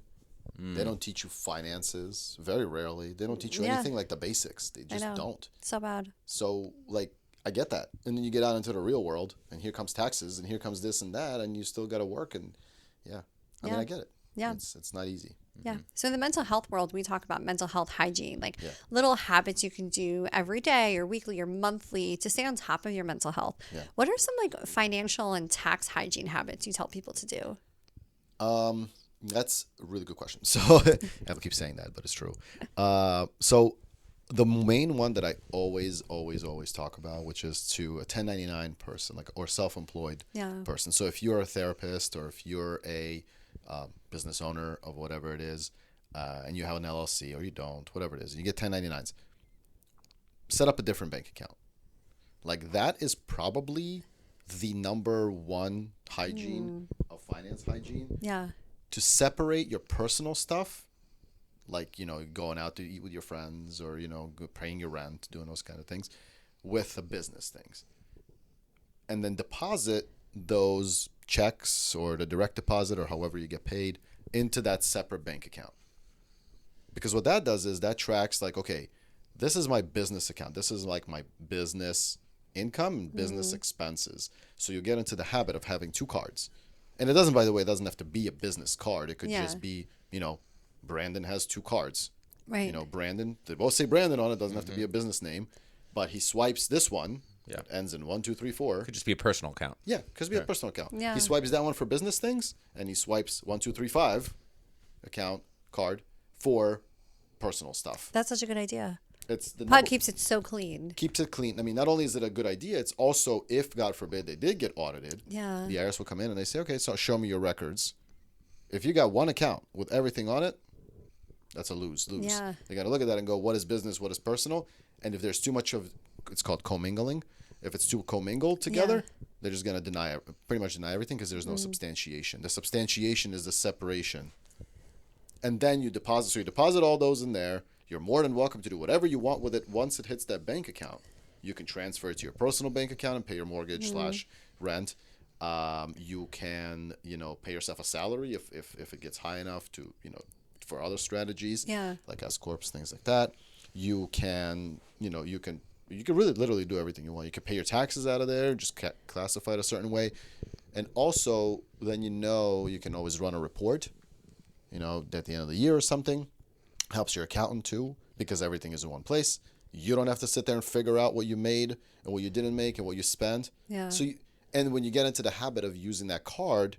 A: They don't teach you finances, very rarely. They don't teach you anything like the basics. They just don't.
C: So bad.
A: So, like, I get that. And then you get out into the real world, and here comes taxes, and here comes this and that, and you still got to work. And, I mean, I get it.
C: Yeah.
A: It's not easy.
C: Yeah. So in the mental health world, we talk about mental health hygiene, like little habits you can do every day or weekly or monthly to stay on top of your mental health. Yeah. What are some, like, financial and tax hygiene habits you tell people to do?
A: That's a really good question. So I have to keep saying that, but it's true. So the main one that I always talk about, which is to a 1099 person, like, or self-employed person. So if you're a therapist or if you're a business owner of whatever it is, and you have an LLC or you don't, whatever it is, you get 1099s, set up a different bank account. Like, that is probably the number one hygiene of finance hygiene.
C: Yeah.
A: To separate your personal stuff, like, going out to eat with your friends or, paying your rent, doing those kind of things, with the business things. And then deposit those checks or the direct deposit or however you get paid into that separate bank account. Because what that does is that tracks, like, okay, this is my business account. This is like my business income and business expenses. So you get into the habit of having two cards. And it doesn't, by the way, it doesn't have to be a business card. It could just be, Brandon has two cards.
C: Right.
A: Brandon, they both say Brandon on it. Doesn't have to be a business name. But he swipes this one. Yeah. Ends in 1, 2, 3, 4.
D: Could just be a personal account.
A: Yeah, could be a personal account.
C: Yeah.
A: He swipes that one for business things, and he swipes 1, 2, 3, 5 account card for personal stuff.
C: That's such a good idea.
A: It's the
C: Pod keeps it so clean.
A: Keeps it clean. I mean, not only is it a good idea, it's also, if God forbid they did get audited, the IRS will come in and they say, okay, so show me your records. If you got one account with everything on it, that's a lose.
C: Yeah.
A: They got to look at that and go, what is business, what is personal? And if there's too much of, it's called commingling. If it's too commingled together, they're just going to pretty much deny everything because there's no substantiation. The substantiation is the separation. And then you deposit. So you deposit all those in there. You're more than welcome to do whatever you want with it once it hits that bank account. You can transfer it to your personal bank account and pay your mortgage / rent. You can, pay yourself a salary if it gets high enough to, for other strategies, like S corps, things like that. You can, you can really literally do everything you want. You can pay your taxes out of there, just classify it a certain way. And also, then you can always run a report, at the end of the year or something. Helps your accountant too, because everything is in one place. You don't have to sit there and figure out what you made and what you didn't make and what you spent.
C: Yeah.
A: So and when you get into the habit of using that card,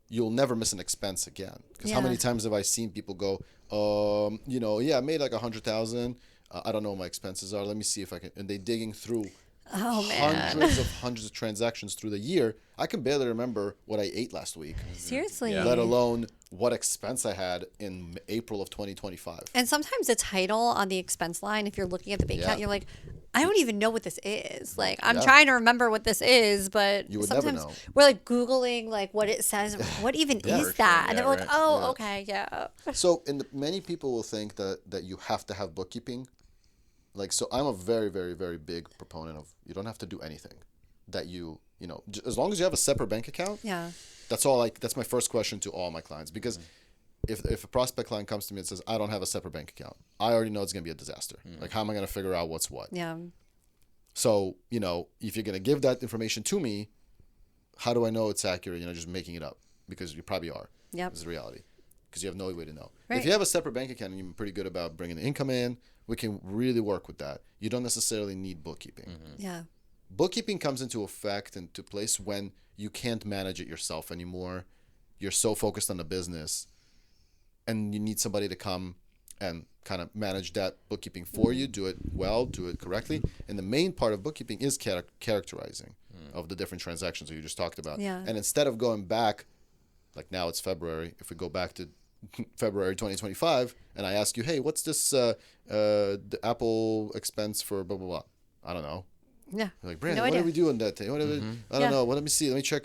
A: you'll never miss an expense again. Because how many times have I seen people go, I made like 100,000. I don't know what my expenses are. Let me see if I can. And they digging through hundreds of transactions through the year. I can barely remember what I ate last week.
C: Seriously.
A: Let alone what expense I had in April of 2025.
C: And sometimes the title on the expense line, if you're looking at the bank account, you're like, I don't even know what this is. Like, I'm trying to remember what this is, but
A: you would
C: sometimes
A: never know.
C: We're like Googling like what it says. What even is that? And then we're like, okay, yeah.
A: So many people will think that you have to have bookkeeping. Like, so I'm a very, very, very big proponent of you don't have to do anything. That as long as you have a separate bank account.
C: Yeah.
A: That's my first question to all my clients, because if a prospect client comes to me and says, I don't have a separate bank account, I already know it's going to be a disaster. Like, how am I going to figure out what's what?
C: Yeah.
A: So, if you're going to give that information to me, how do I know it's accurate? Just making it up, because you probably are.
C: Yeah.
A: It's the reality, because you have no way to know.
C: Right.
A: If you have a separate bank account and you're pretty good about bringing the income in, we can really work with that. You don't necessarily need bookkeeping.
C: Yeah.
A: Bookkeeping comes into effect and to place when you can't manage it yourself anymore. You're so focused on the business, and you need somebody to come and kind of manage that bookkeeping for you, do it well, do it correctly. And the main part of bookkeeping is characterizing. of the different transactions that you just talked about.
C: Yeah.
A: And instead of going back, like now it's February, if we go back to February 2025 and I ask you, hey, what's this the Apple expense for blah, blah, blah? I don't know.
C: Yeah.
A: Like, Brandon,
C: No
A: what
C: idea.
A: are we doing that day? I don't know. Well, let me see. Let me check.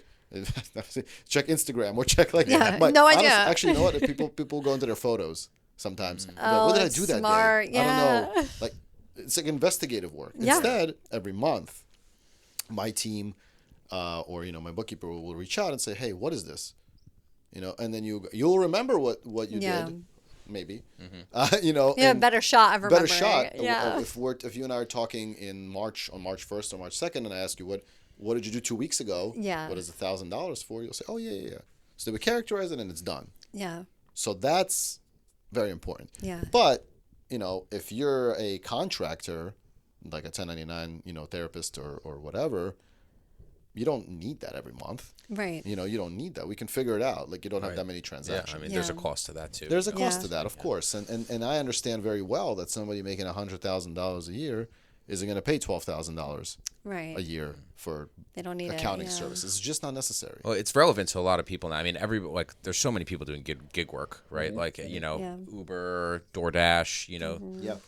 A: Check Instagram or check like
C: Yeah,
A: but
C: no idea.
A: Actually, you know what? People go into their photos sometimes. Like, what did I do that
C: smart.
A: day?
C: Yeah.
A: I don't know. Like it's like investigative work.
C: Yeah.
A: Instead, every month, my team or my bookkeeper will reach out and say, hey, what is this? And then you'll remember what you did. Maybe,
C: Yeah, better shot of remembering.
A: Better shot.
C: Yeah.
A: If you and I are talking in March, on March 1st or March 2nd, and I ask you what did you do 2 weeks ago?
C: Yeah.
A: What is $1,000 for? You'll say, oh yeah. So we characterize it and it's done.
C: Yeah.
A: So that's very important.
C: Yeah.
A: But if you're a contractor, like a 1099, therapist or whatever, you don't need that every month.
C: Right.
A: You don't need that. We can figure it out. Like you don't have that many transactions.
D: Yeah, I mean, there's a cost to that too.
A: There's a cost to that, of course. And I understand very well that somebody making $100,000 a year isn't going to pay $12,000 a year for
C: they don't need
A: accounting services. It's just not necessary.
D: Well, it's relevant to a lot of people now. I mean, there's so many people doing gig work, right?
A: Mm-hmm.
D: Like, Uber, DoorDash,
A: Yep.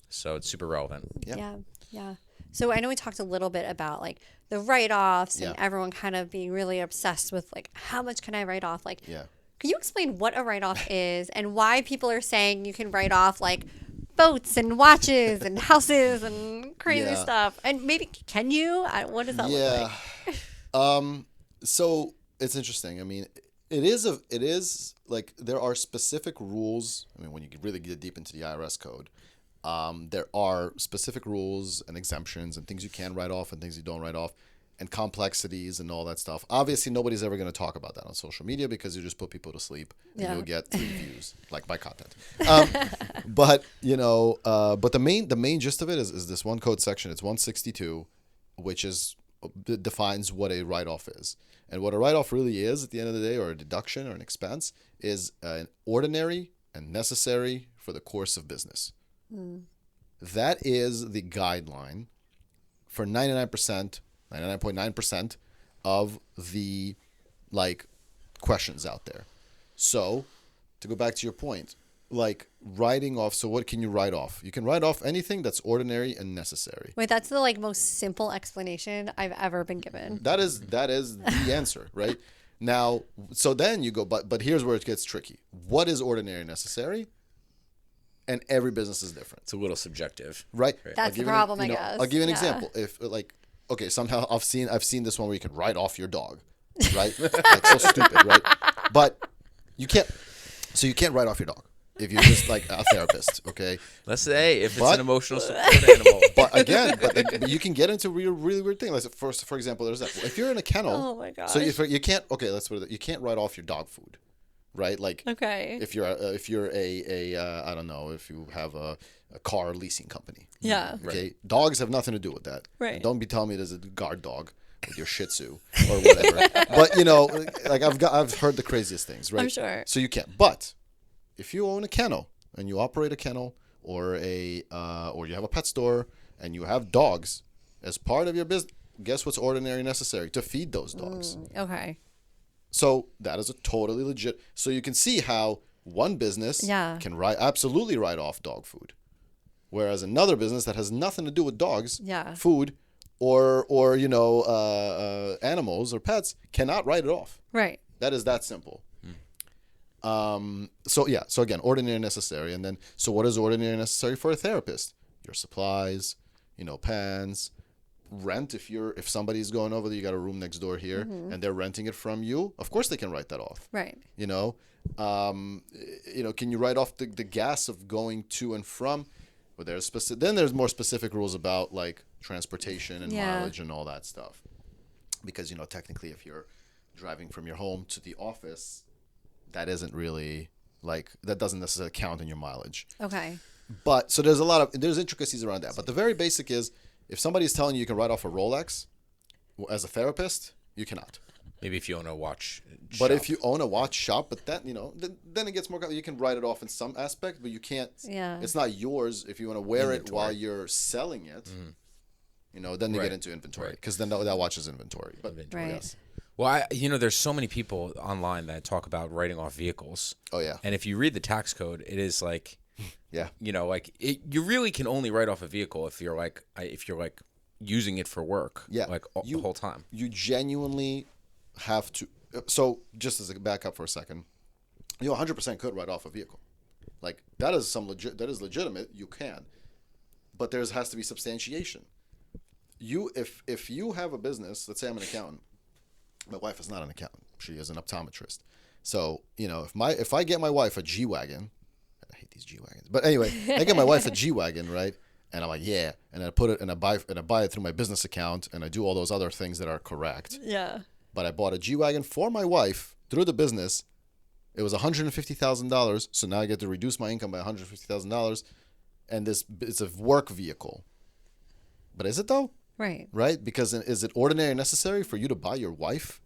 D: So it's super relevant.
C: Yeah. Yeah. So I know we talked a little bit about like the write-offs and everyone kind of being really obsessed with like, how much can I write off? Like, can you explain what a write-off is and why people are saying you can write off like boats and watches and houses and crazy stuff? And maybe, can you? What does that look like?
A: So it's interesting. I mean, it is like there are specific rules. I mean, when you really get deep into the IRS code, there are specific rules and exemptions and things you can write off and things you don't write off and complexities and all that stuff. Obviously, nobody's ever going to talk about that on social media because you just put people to sleep and you'll get 3 views, like my content. But the main gist of it is this one code section. It's 162, which defines what a write-off is. And what a write-off really is at the end of the day, or a deduction or an expense, is an ordinary and necessary for the course of business. That is the guideline for 99.9% of the questions out there. So to go back to your point, like writing off. So what can you write off? You can write off anything that's ordinary and necessary.
C: Wait, that's the most simple explanation I've ever been given.
A: That is the answer, right? Now, so then you go, but here's where it gets tricky. What is ordinary and necessary? And every business is different.
D: It's a little subjective,
A: right?
C: That's the problem, I guess.
A: I'll give you an example. If somehow I've seen this one where you can write off your dog, right? Like so stupid, right? But you can't write off your dog if you're just like a therapist, okay?
D: Let's say if it's an emotional support animal.
A: But again, but you can get into really weird things. Like for example, there's that. If you're in a kennel,
C: oh my gosh.
A: So you can't. Okay, let's put it. You can't write off your dog food. Right, like if you're a I don't know, if you have a car leasing company, okay, right. Dogs have nothing to do with that.
C: Right.
A: Don't be telling me there's a guard dog with your Shih Tzu or whatever. But like I've heard the craziest things, right?
C: I'm sure.
A: So you can't. But if you own a kennel and you operate a kennel or you have a pet store and you have dogs as part of your business, guess what's ordinary and necessary? To feed those dogs.
C: Okay.
A: So that is a totally legit. So you can see how one business can absolutely write off dog food, whereas another business that has nothing to do with dogs, food, or animals or pets cannot write it off.
C: Right.
A: That is that simple. So again, ordinary and necessary, and then so what is ordinary and necessary for a therapist? Your supplies, pens. Rent, if somebody's going over there, you got a room next door here and they're renting it from you, of course they can write that off.
C: Right.
A: Can you write off the gas of going to and from? But there's more specific rules about like transportation and mileage and all that stuff. Because technically if you're driving from your home to the office, that isn't really that doesn't necessarily count in your mileage.
C: Okay.
A: But so there's intricacies around that. But the very basic is, if somebody's telling you can write off a Rolex, as a therapist, you cannot.
D: Maybe if you own a watch shop.
A: But if you own a watch shop, but that then it gets more. You can write it off in some aspect, but you can't.
C: Yeah.
A: It's not yours if you want to wear it while you're selling it. Then they get into inventory because then that watches inventory. But
C: Right.
A: yes.
D: Well, there's so many people online that talk about writing off vehicles.
A: Oh yeah.
D: And if you read the tax code, it is like,
A: Yeah.
D: you really can only write off a vehicle if you're like using it for work.
A: Yeah.
D: Like the whole time.
A: You genuinely have to. So just as a backup for a second, you 100% could write off a vehicle. Like that is legitimate. You can, but there has to be substantiation. If you have a business, let's say I'm an accountant. My wife is not an accountant. She is an optometrist. So, if I get my wife a G-Wagon, I hate these G-Wagons. But anyway, I get my wife a G-Wagon, right? And I'm like, yeah. And I put it and I buy it through my business account and I do all those other things that are correct.
C: Yeah.
A: But I bought a G-Wagon for my wife through the business. It was $150,000. So now I get to reduce my income by $150,000. And it's a work vehicle. But is it though?
C: Right.
A: Right? Because is it ordinary and necessary for you to buy your wife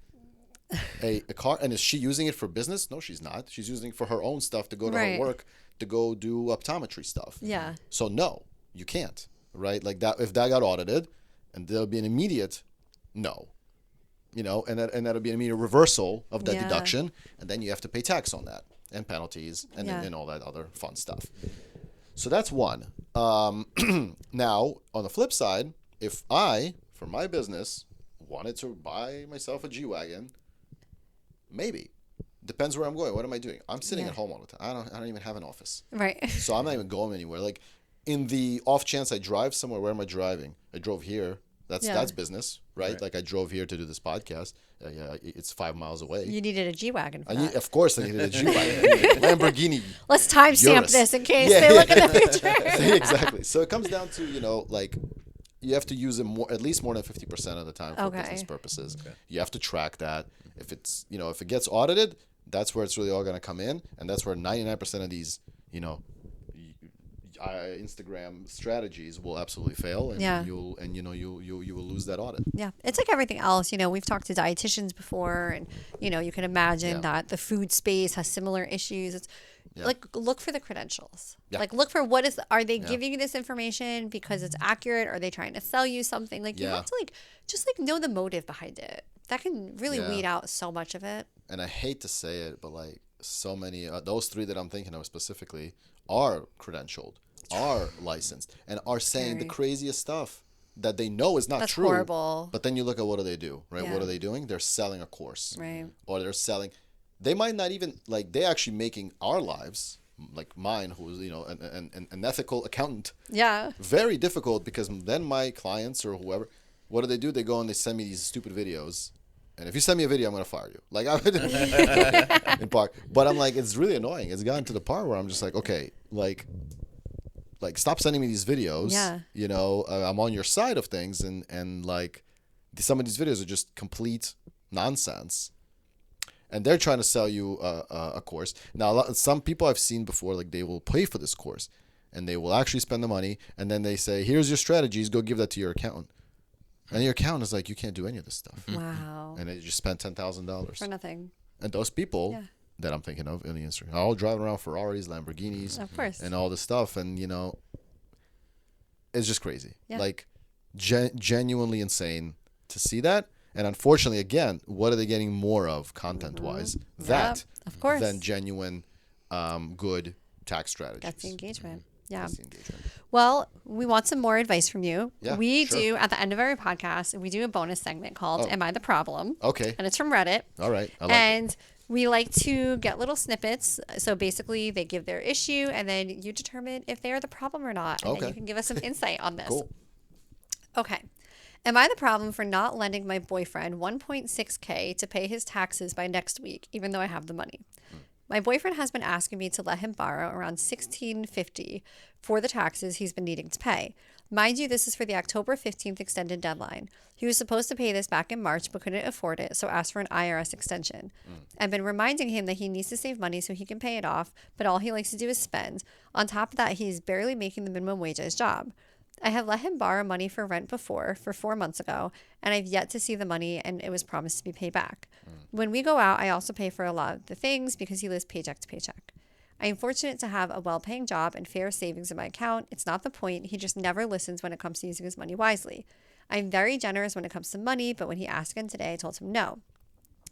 A: a car? And is she using it for business? No, she's not. She's using it for her own stuff to go to her work, to go do optometry stuff.
C: Yeah.
A: So no, you can't. Right? Like that. If that got audited, and there'll be an immediate no. And that'll be an immediate reversal of that deduction, and then you have to pay tax on that and penalties and all that other fun stuff. So that's one. Now on the flip side. If I, for my business, wanted to buy myself a G-Wagon, maybe. Depends where I'm going. What am I doing? I'm sitting at home all the time. I don't even have an office.
C: Right.
A: So I'm not even going anywhere. Like, in the off chance I drive somewhere, where am I driving? I drove here. That's business, right? Like, I drove here to do this podcast. It's 5 miles away.
C: You needed a G-Wagon for that.
A: Of course I needed a G-Wagon. Lamborghini.
C: Let's timestamp this in case they look in the future.
A: Exactly. So it comes down to, you have to use it at least more than 50% of the time for business purposes. Okay. You have to track that. If it's, if it gets audited, that's where it's really all going to come in. And that's where 99% of these, Instagram strategies will absolutely fail. And you will lose that audit.
C: Yeah. It's like everything else. We've talked to dietitians before and, you can imagine that the food space has similar issues. It's look for the credentials. Yeah. Look for are they giving you this information because it's accurate? Are they trying to sell you something? You have to just know the motive behind it. That can really weed out so much of it.
A: And I hate to say it, but so many, those three that I'm thinking of specifically are credentialed, are licensed, and are saying the craziest stuff that they know is not true.
C: That's horrible.
A: But then you look at what do they do, right? Yeah. What are they doing? They're selling a course.
C: Right.
A: Or they're selling... They might not even they're actually making our lives, like mine, who's an ethical accountant, very difficult, because then my clients or whoever, what do? They go and they send me these stupid videos, and if you send me a video, I'm gonna fire you. In part, but I'm it's really annoying. It's gotten to the part where I'm just okay, stop sending me these videos. Yeah. I'm on your side of things, and some of these videos are just complete nonsense. And they're trying to sell you a course. Now, some people I've seen before, they will pay for this course, and they will actually spend the money, and then they say, "Here's your strategies. Go give that to your accountant." And your accountant is like, "You can't do any of this stuff."
C: Wow.
A: And they just spent $10,000
C: for nothing.
A: And those people that I'm thinking of in the industry are all driving around Ferraris, Lamborghinis,
C: of course,
A: and all this stuff, and it's just crazy. Yeah. Genuinely insane to see that. And unfortunately, again, what are they getting more of content-wise? That,
C: of course,
A: than genuine, good tax strategies.
C: That's the engagement. Yeah.
A: That's the engagement.
C: Well, we want some more advice from you.
A: Yeah,
C: we do, at the end of every podcast, we do a bonus segment called Am I the Problem?
A: Okay.
C: And it's from Reddit.
A: All right.
C: And we like to get little snippets. So basically, they give their issue, and then you determine if they are the problem or not. And then you can give us some insight on this.
A: Cool.
C: Okay. Am I the problem for not lending my boyfriend $1.6K to pay his taxes by next week, even though I have the money? My boyfriend has been asking me to let him borrow around $1,650 for the taxes he's been needing to pay. Mind you, this is for the October 15th extended deadline. He was supposed to pay this back in March, but couldn't afford it, so asked for an IRS extension. I've been reminding him that he needs to save money so he can pay it off, but all he likes to do is spend. On top of that, he's barely making the minimum wage at his job. I have let him borrow money for rent before, for 4 months ago, and I've yet to see the money, and it was promised to be paid back. When we go out, I also pay for a lot of the things because he lives paycheck to paycheck. I am fortunate to have a well-paying job and fair savings in my account. It's not the point. He just never listens when it comes to using his money wisely. I'm very generous when it comes to money, but when he asked again today, I told him no.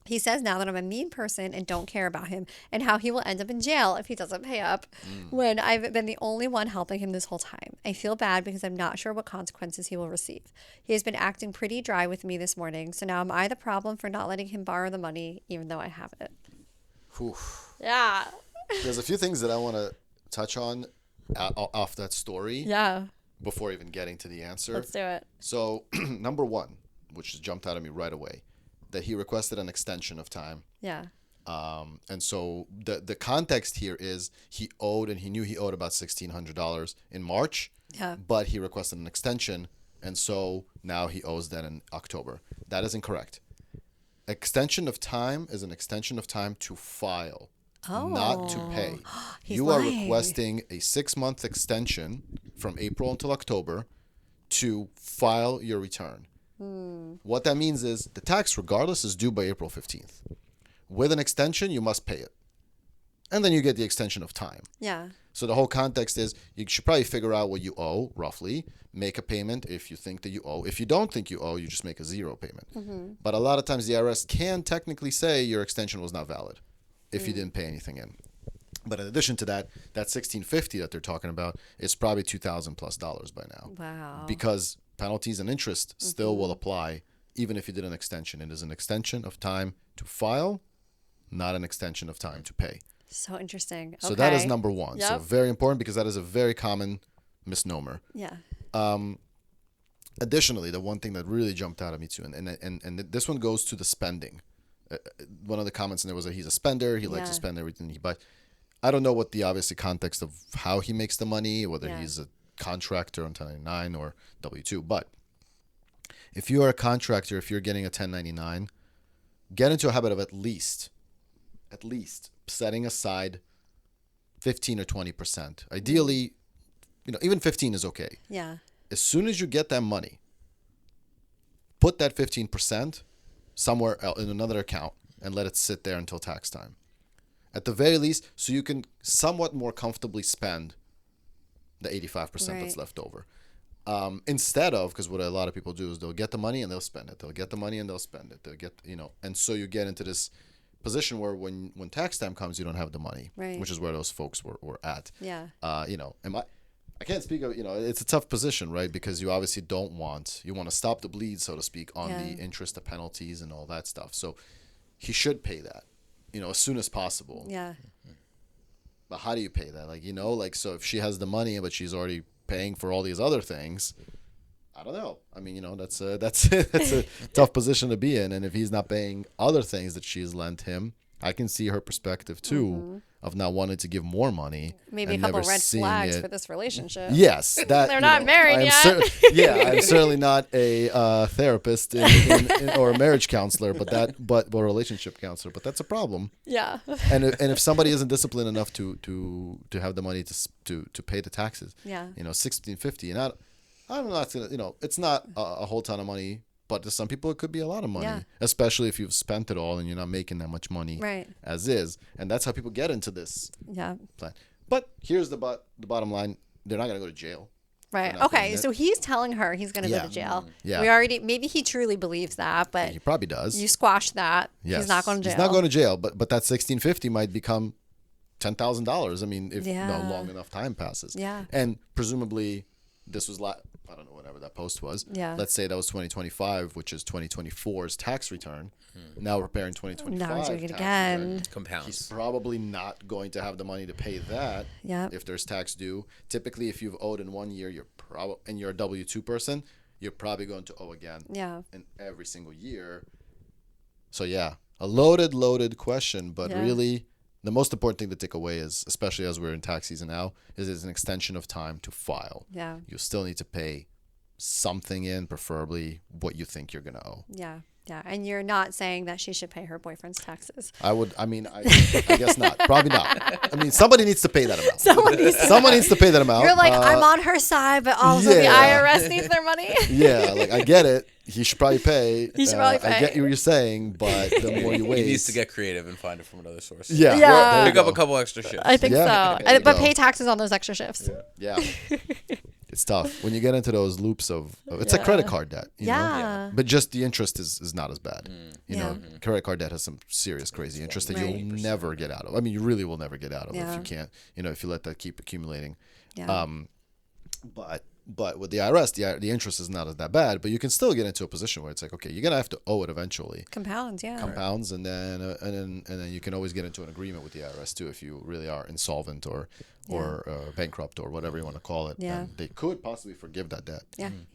C: He says now that I'm a mean person and don't care about him and how he will end up in jail if he doesn't pay up when I've been the only one helping him this whole time. I feel bad because I'm not sure what consequences he will receive. He has been acting pretty dry with me this morning, so now am I the problem for not letting him borrow the money even though I have it?
A: Whew.
C: Yeah.
A: There's a few things that I want to touch on off that story.
C: Yeah.
A: Before even getting to the answer.
C: Let's do it.
A: So, number one, which just jumped out at me right away, that he requested an extension of time.
C: Yeah.
A: And so the context here is he owed, and he knew he owed about $1,600 in March.
C: Yeah.
A: But he requested an extension, and so now he owes that in October. That is incorrect. Extension of time is an extension of time to file, not to pay. You are requesting a 6-month extension from April until October to file your return. What that means is the tax, regardless, is due by April 15th. With an extension, you must pay it. And then you get the extension of time.
C: Yeah.
A: So the whole context is you should probably figure out what you owe, roughly, make a payment if you think that you owe. If you don't think you owe, you just make a zero payment. But a lot of times the IRS can technically say your extension was not valid if you didn't pay anything in. But in addition to that, that $1,650 that they're talking about is probably $2,000 plus by now.
C: Wow.
A: Because penalties and interest still will apply even if you did an extension. It is an extension of time to file, not an extension of time to pay.
C: So interesting.
A: So that is number one.
C: Yep.
A: So very important because that is a very common misnomer.
C: Yeah.
A: Additionally, the one thing that really jumped out at me too, and this one goes to the spending. One of the comments in there was that he's a spender. He likes to spend everything he buys. I don't know what the obviously context of how he makes the money, whether he's a contractor on 1099 or W-2. But if you are a contractor, if you're getting a 1099, get into a habit of at least setting aside 15 or 20%. Ideally, even 15 is okay.
C: Yeah.
A: As soon as you get that money, put that 15% somewhere else in another account and let it sit there until tax time. At the very least, so you can somewhat more comfortably spend the 85% that's left over. Instead of, because what a lot of people do is they'll get the money and they'll spend it. They'll get the money and they'll spend it. They'll get, and so you get into this position where when tax time comes, you don't have the money, which is where those folks were at.
C: Yeah.
A: I can't speak of, it's a tough position, right? Because you obviously you want to stop the bleed, so to speak, on the interest, the penalties and all that stuff. So he should pay that, as soon as possible.
C: Yeah.
A: But how do you pay that? So if she has the money, but she's already paying for all these other things, I don't know. I mean, that's a tough position to be in. And if he's not paying other things that she's lent him, I can see her perspective too of not wanting to give more money.
C: Maybe a couple red flags for this relationship.
A: Yes, that
C: they're not married yet.
A: I'm certainly not a therapist or a marriage counselor, but a relationship counselor. But that's a problem.
C: Yeah.
A: And if somebody isn't disciplined enough to have the money to pay the taxes, $1,650, and I'm not gonna, it's not a whole ton of money. But to some people, it could be a lot of money, especially if you've spent it all and you're not making that much money as is. And that's how people get into this plan. But here's the bottom line. They're not going to go to jail.
C: Right. Okay. So he's telling her he's going to go to jail. Yeah. Maybe he truly believes that, but
A: he probably does.
C: You squash that. Yes. He's not going to jail.
A: He's not going to jail, but that $1,650 might become $10,000. I mean, if long enough time passes. Yeah. And presumably this was I don't know, whatever that post was. Yeah. Let's say that was 2025, which is 2024's tax return. Now we're preparing 2025.
C: Now we're doing it again.
D: Compounds.
A: He's probably not going to have the money to pay that if there's tax due. Typically, if you've owed in 1 year, and you're a W-2 person, you're probably going to owe again in every single year. So, a loaded question, but really the most important thing to take away is, especially as we're in tax season now, is an extension of time to file. Yeah. You still need to pay something in, preferably what you think you're going to owe.
C: Yeah. Yeah. And you're not saying that she should pay her boyfriend's taxes.
A: I guess not. Probably not. I mean, somebody needs to pay that amount. Someone needs to pay that amount.
C: You're like, I'm on her side, but also the IRS needs their money.
A: I get it. He should probably pay. I get what you're saying, but the more you wait.
D: He needs to get creative and find it from another source.
A: Yeah.
D: Pick up a couple extra shifts.
C: I think so. But pay taxes on those extra shifts.
A: Yeah. It's tough when you get into those loops of it's like credit card debt, you know? But just the interest is not as bad. You know, credit card debt has some serious crazy interest that you'll never get out of. I mean, you really will never get out of if you can't, you know, if you let that keep accumulating. But with the IRS, the interest is not that bad, but you can still get into a position where it's like, okay, you're gonna have to owe it eventually.
C: Compounds,
A: and then you can always get into an agreement with the IRS too if you really are insolvent or bankrupt or whatever you want to call it. And they could possibly forgive that debt.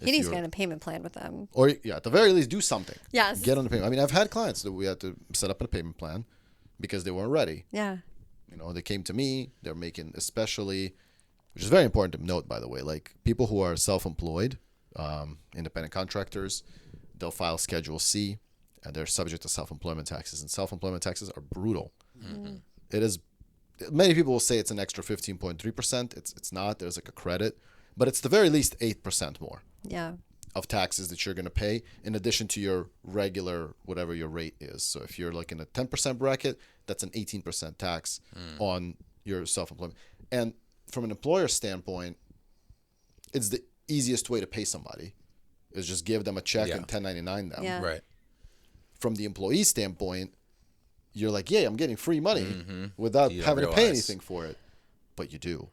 C: He needs to get on a payment plan with them.
A: Or at the very least, do something.
C: Yes.
A: Get on the payment. I mean, I've had clients that we had to set up a payment plan because they weren't ready.
C: Yeah.
A: You know, they came to me. They're making, especially, which is very important to note, by the way, like people who are self-employed, independent contractors, they'll file Schedule C, and they're subject to self-employment taxes. And self-employment taxes are brutal. It is. Many people will say it's an extra 15.3%. It's not. There's like a credit, but it's the very least 8% more. Of taxes that you're going to pay in addition to your regular whatever your rate is. So if you're like in a 10% bracket, that's an 18% tax on your self-employment. And from an employer standpoint, it's the easiest way to pay somebody is just give them a check and 1099 them.
D: Right.
A: From the employee standpoint, you're like, yeah, I'm getting free money without having to pay anything for it. But you do.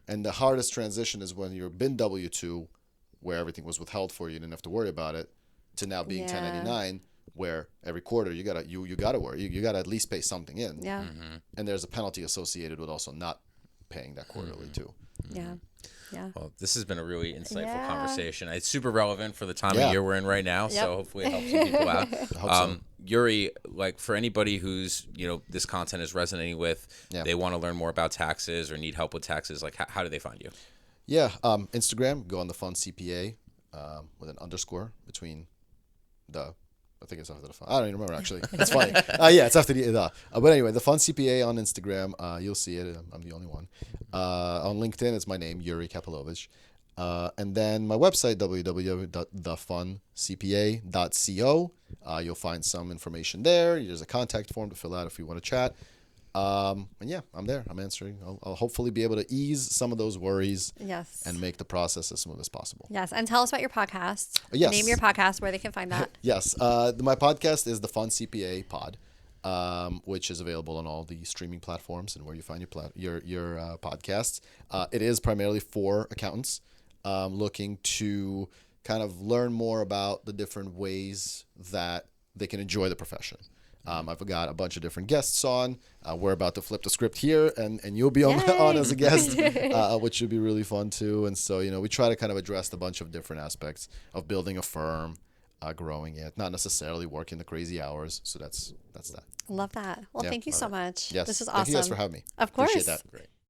A: And the hardest transition is when you're been W-2, where everything was withheld for you, you didn't have to worry about it, to now being 1099, where every quarter you gotta worry, you gotta at least pay something in. And there's a penalty associated with also not paying that quarterly too.
D: Well, this has been a really insightful conversation. It's super relevant for the time of year we're in right now, so hopefully it helps some people out.
A: I hope so.
D: Yuri, like for anybody who's, you know, this content is resonating with, they want to learn more about taxes or need help with taxes, like how do they find you?
A: Instagram, go on the Fun CPA with an underscore between the, I think it's after the fun. I don't even remember actually. It's funny. It's after the. But anyway, the Fun CPA on Instagram, you'll see it. I'm the only one. On LinkedIn, it's my name, Yuri Kapilovich. And then my website, www.thefuncpa.co. You'll find some information there. There's a contact form to fill out if you want to chat. And I'm there. I'm answering. I'll hopefully be able to ease some of those worries. And make the process as smooth as possible.
C: And tell us about your podcast. Name your podcast, where they can find that.
A: My podcast is the Fun CPA Pod, which is available on all the streaming platforms and where you find your podcasts. It is primarily for accountants looking to kind of learn more about the different ways that they can enjoy the profession. I've got a bunch of different guests on. We're about to flip the script here, and you'll be on as a guest, which should be really fun too. And so, you know, we try to kind of address a bunch of different aspects of building a firm, growing it, not necessarily working the crazy hours. So that's that.
C: Love that. Well, thank you so much.
A: Yes.
C: This is awesome.
A: Thank you guys for having me.
C: Of course.
A: Appreciate that. Great.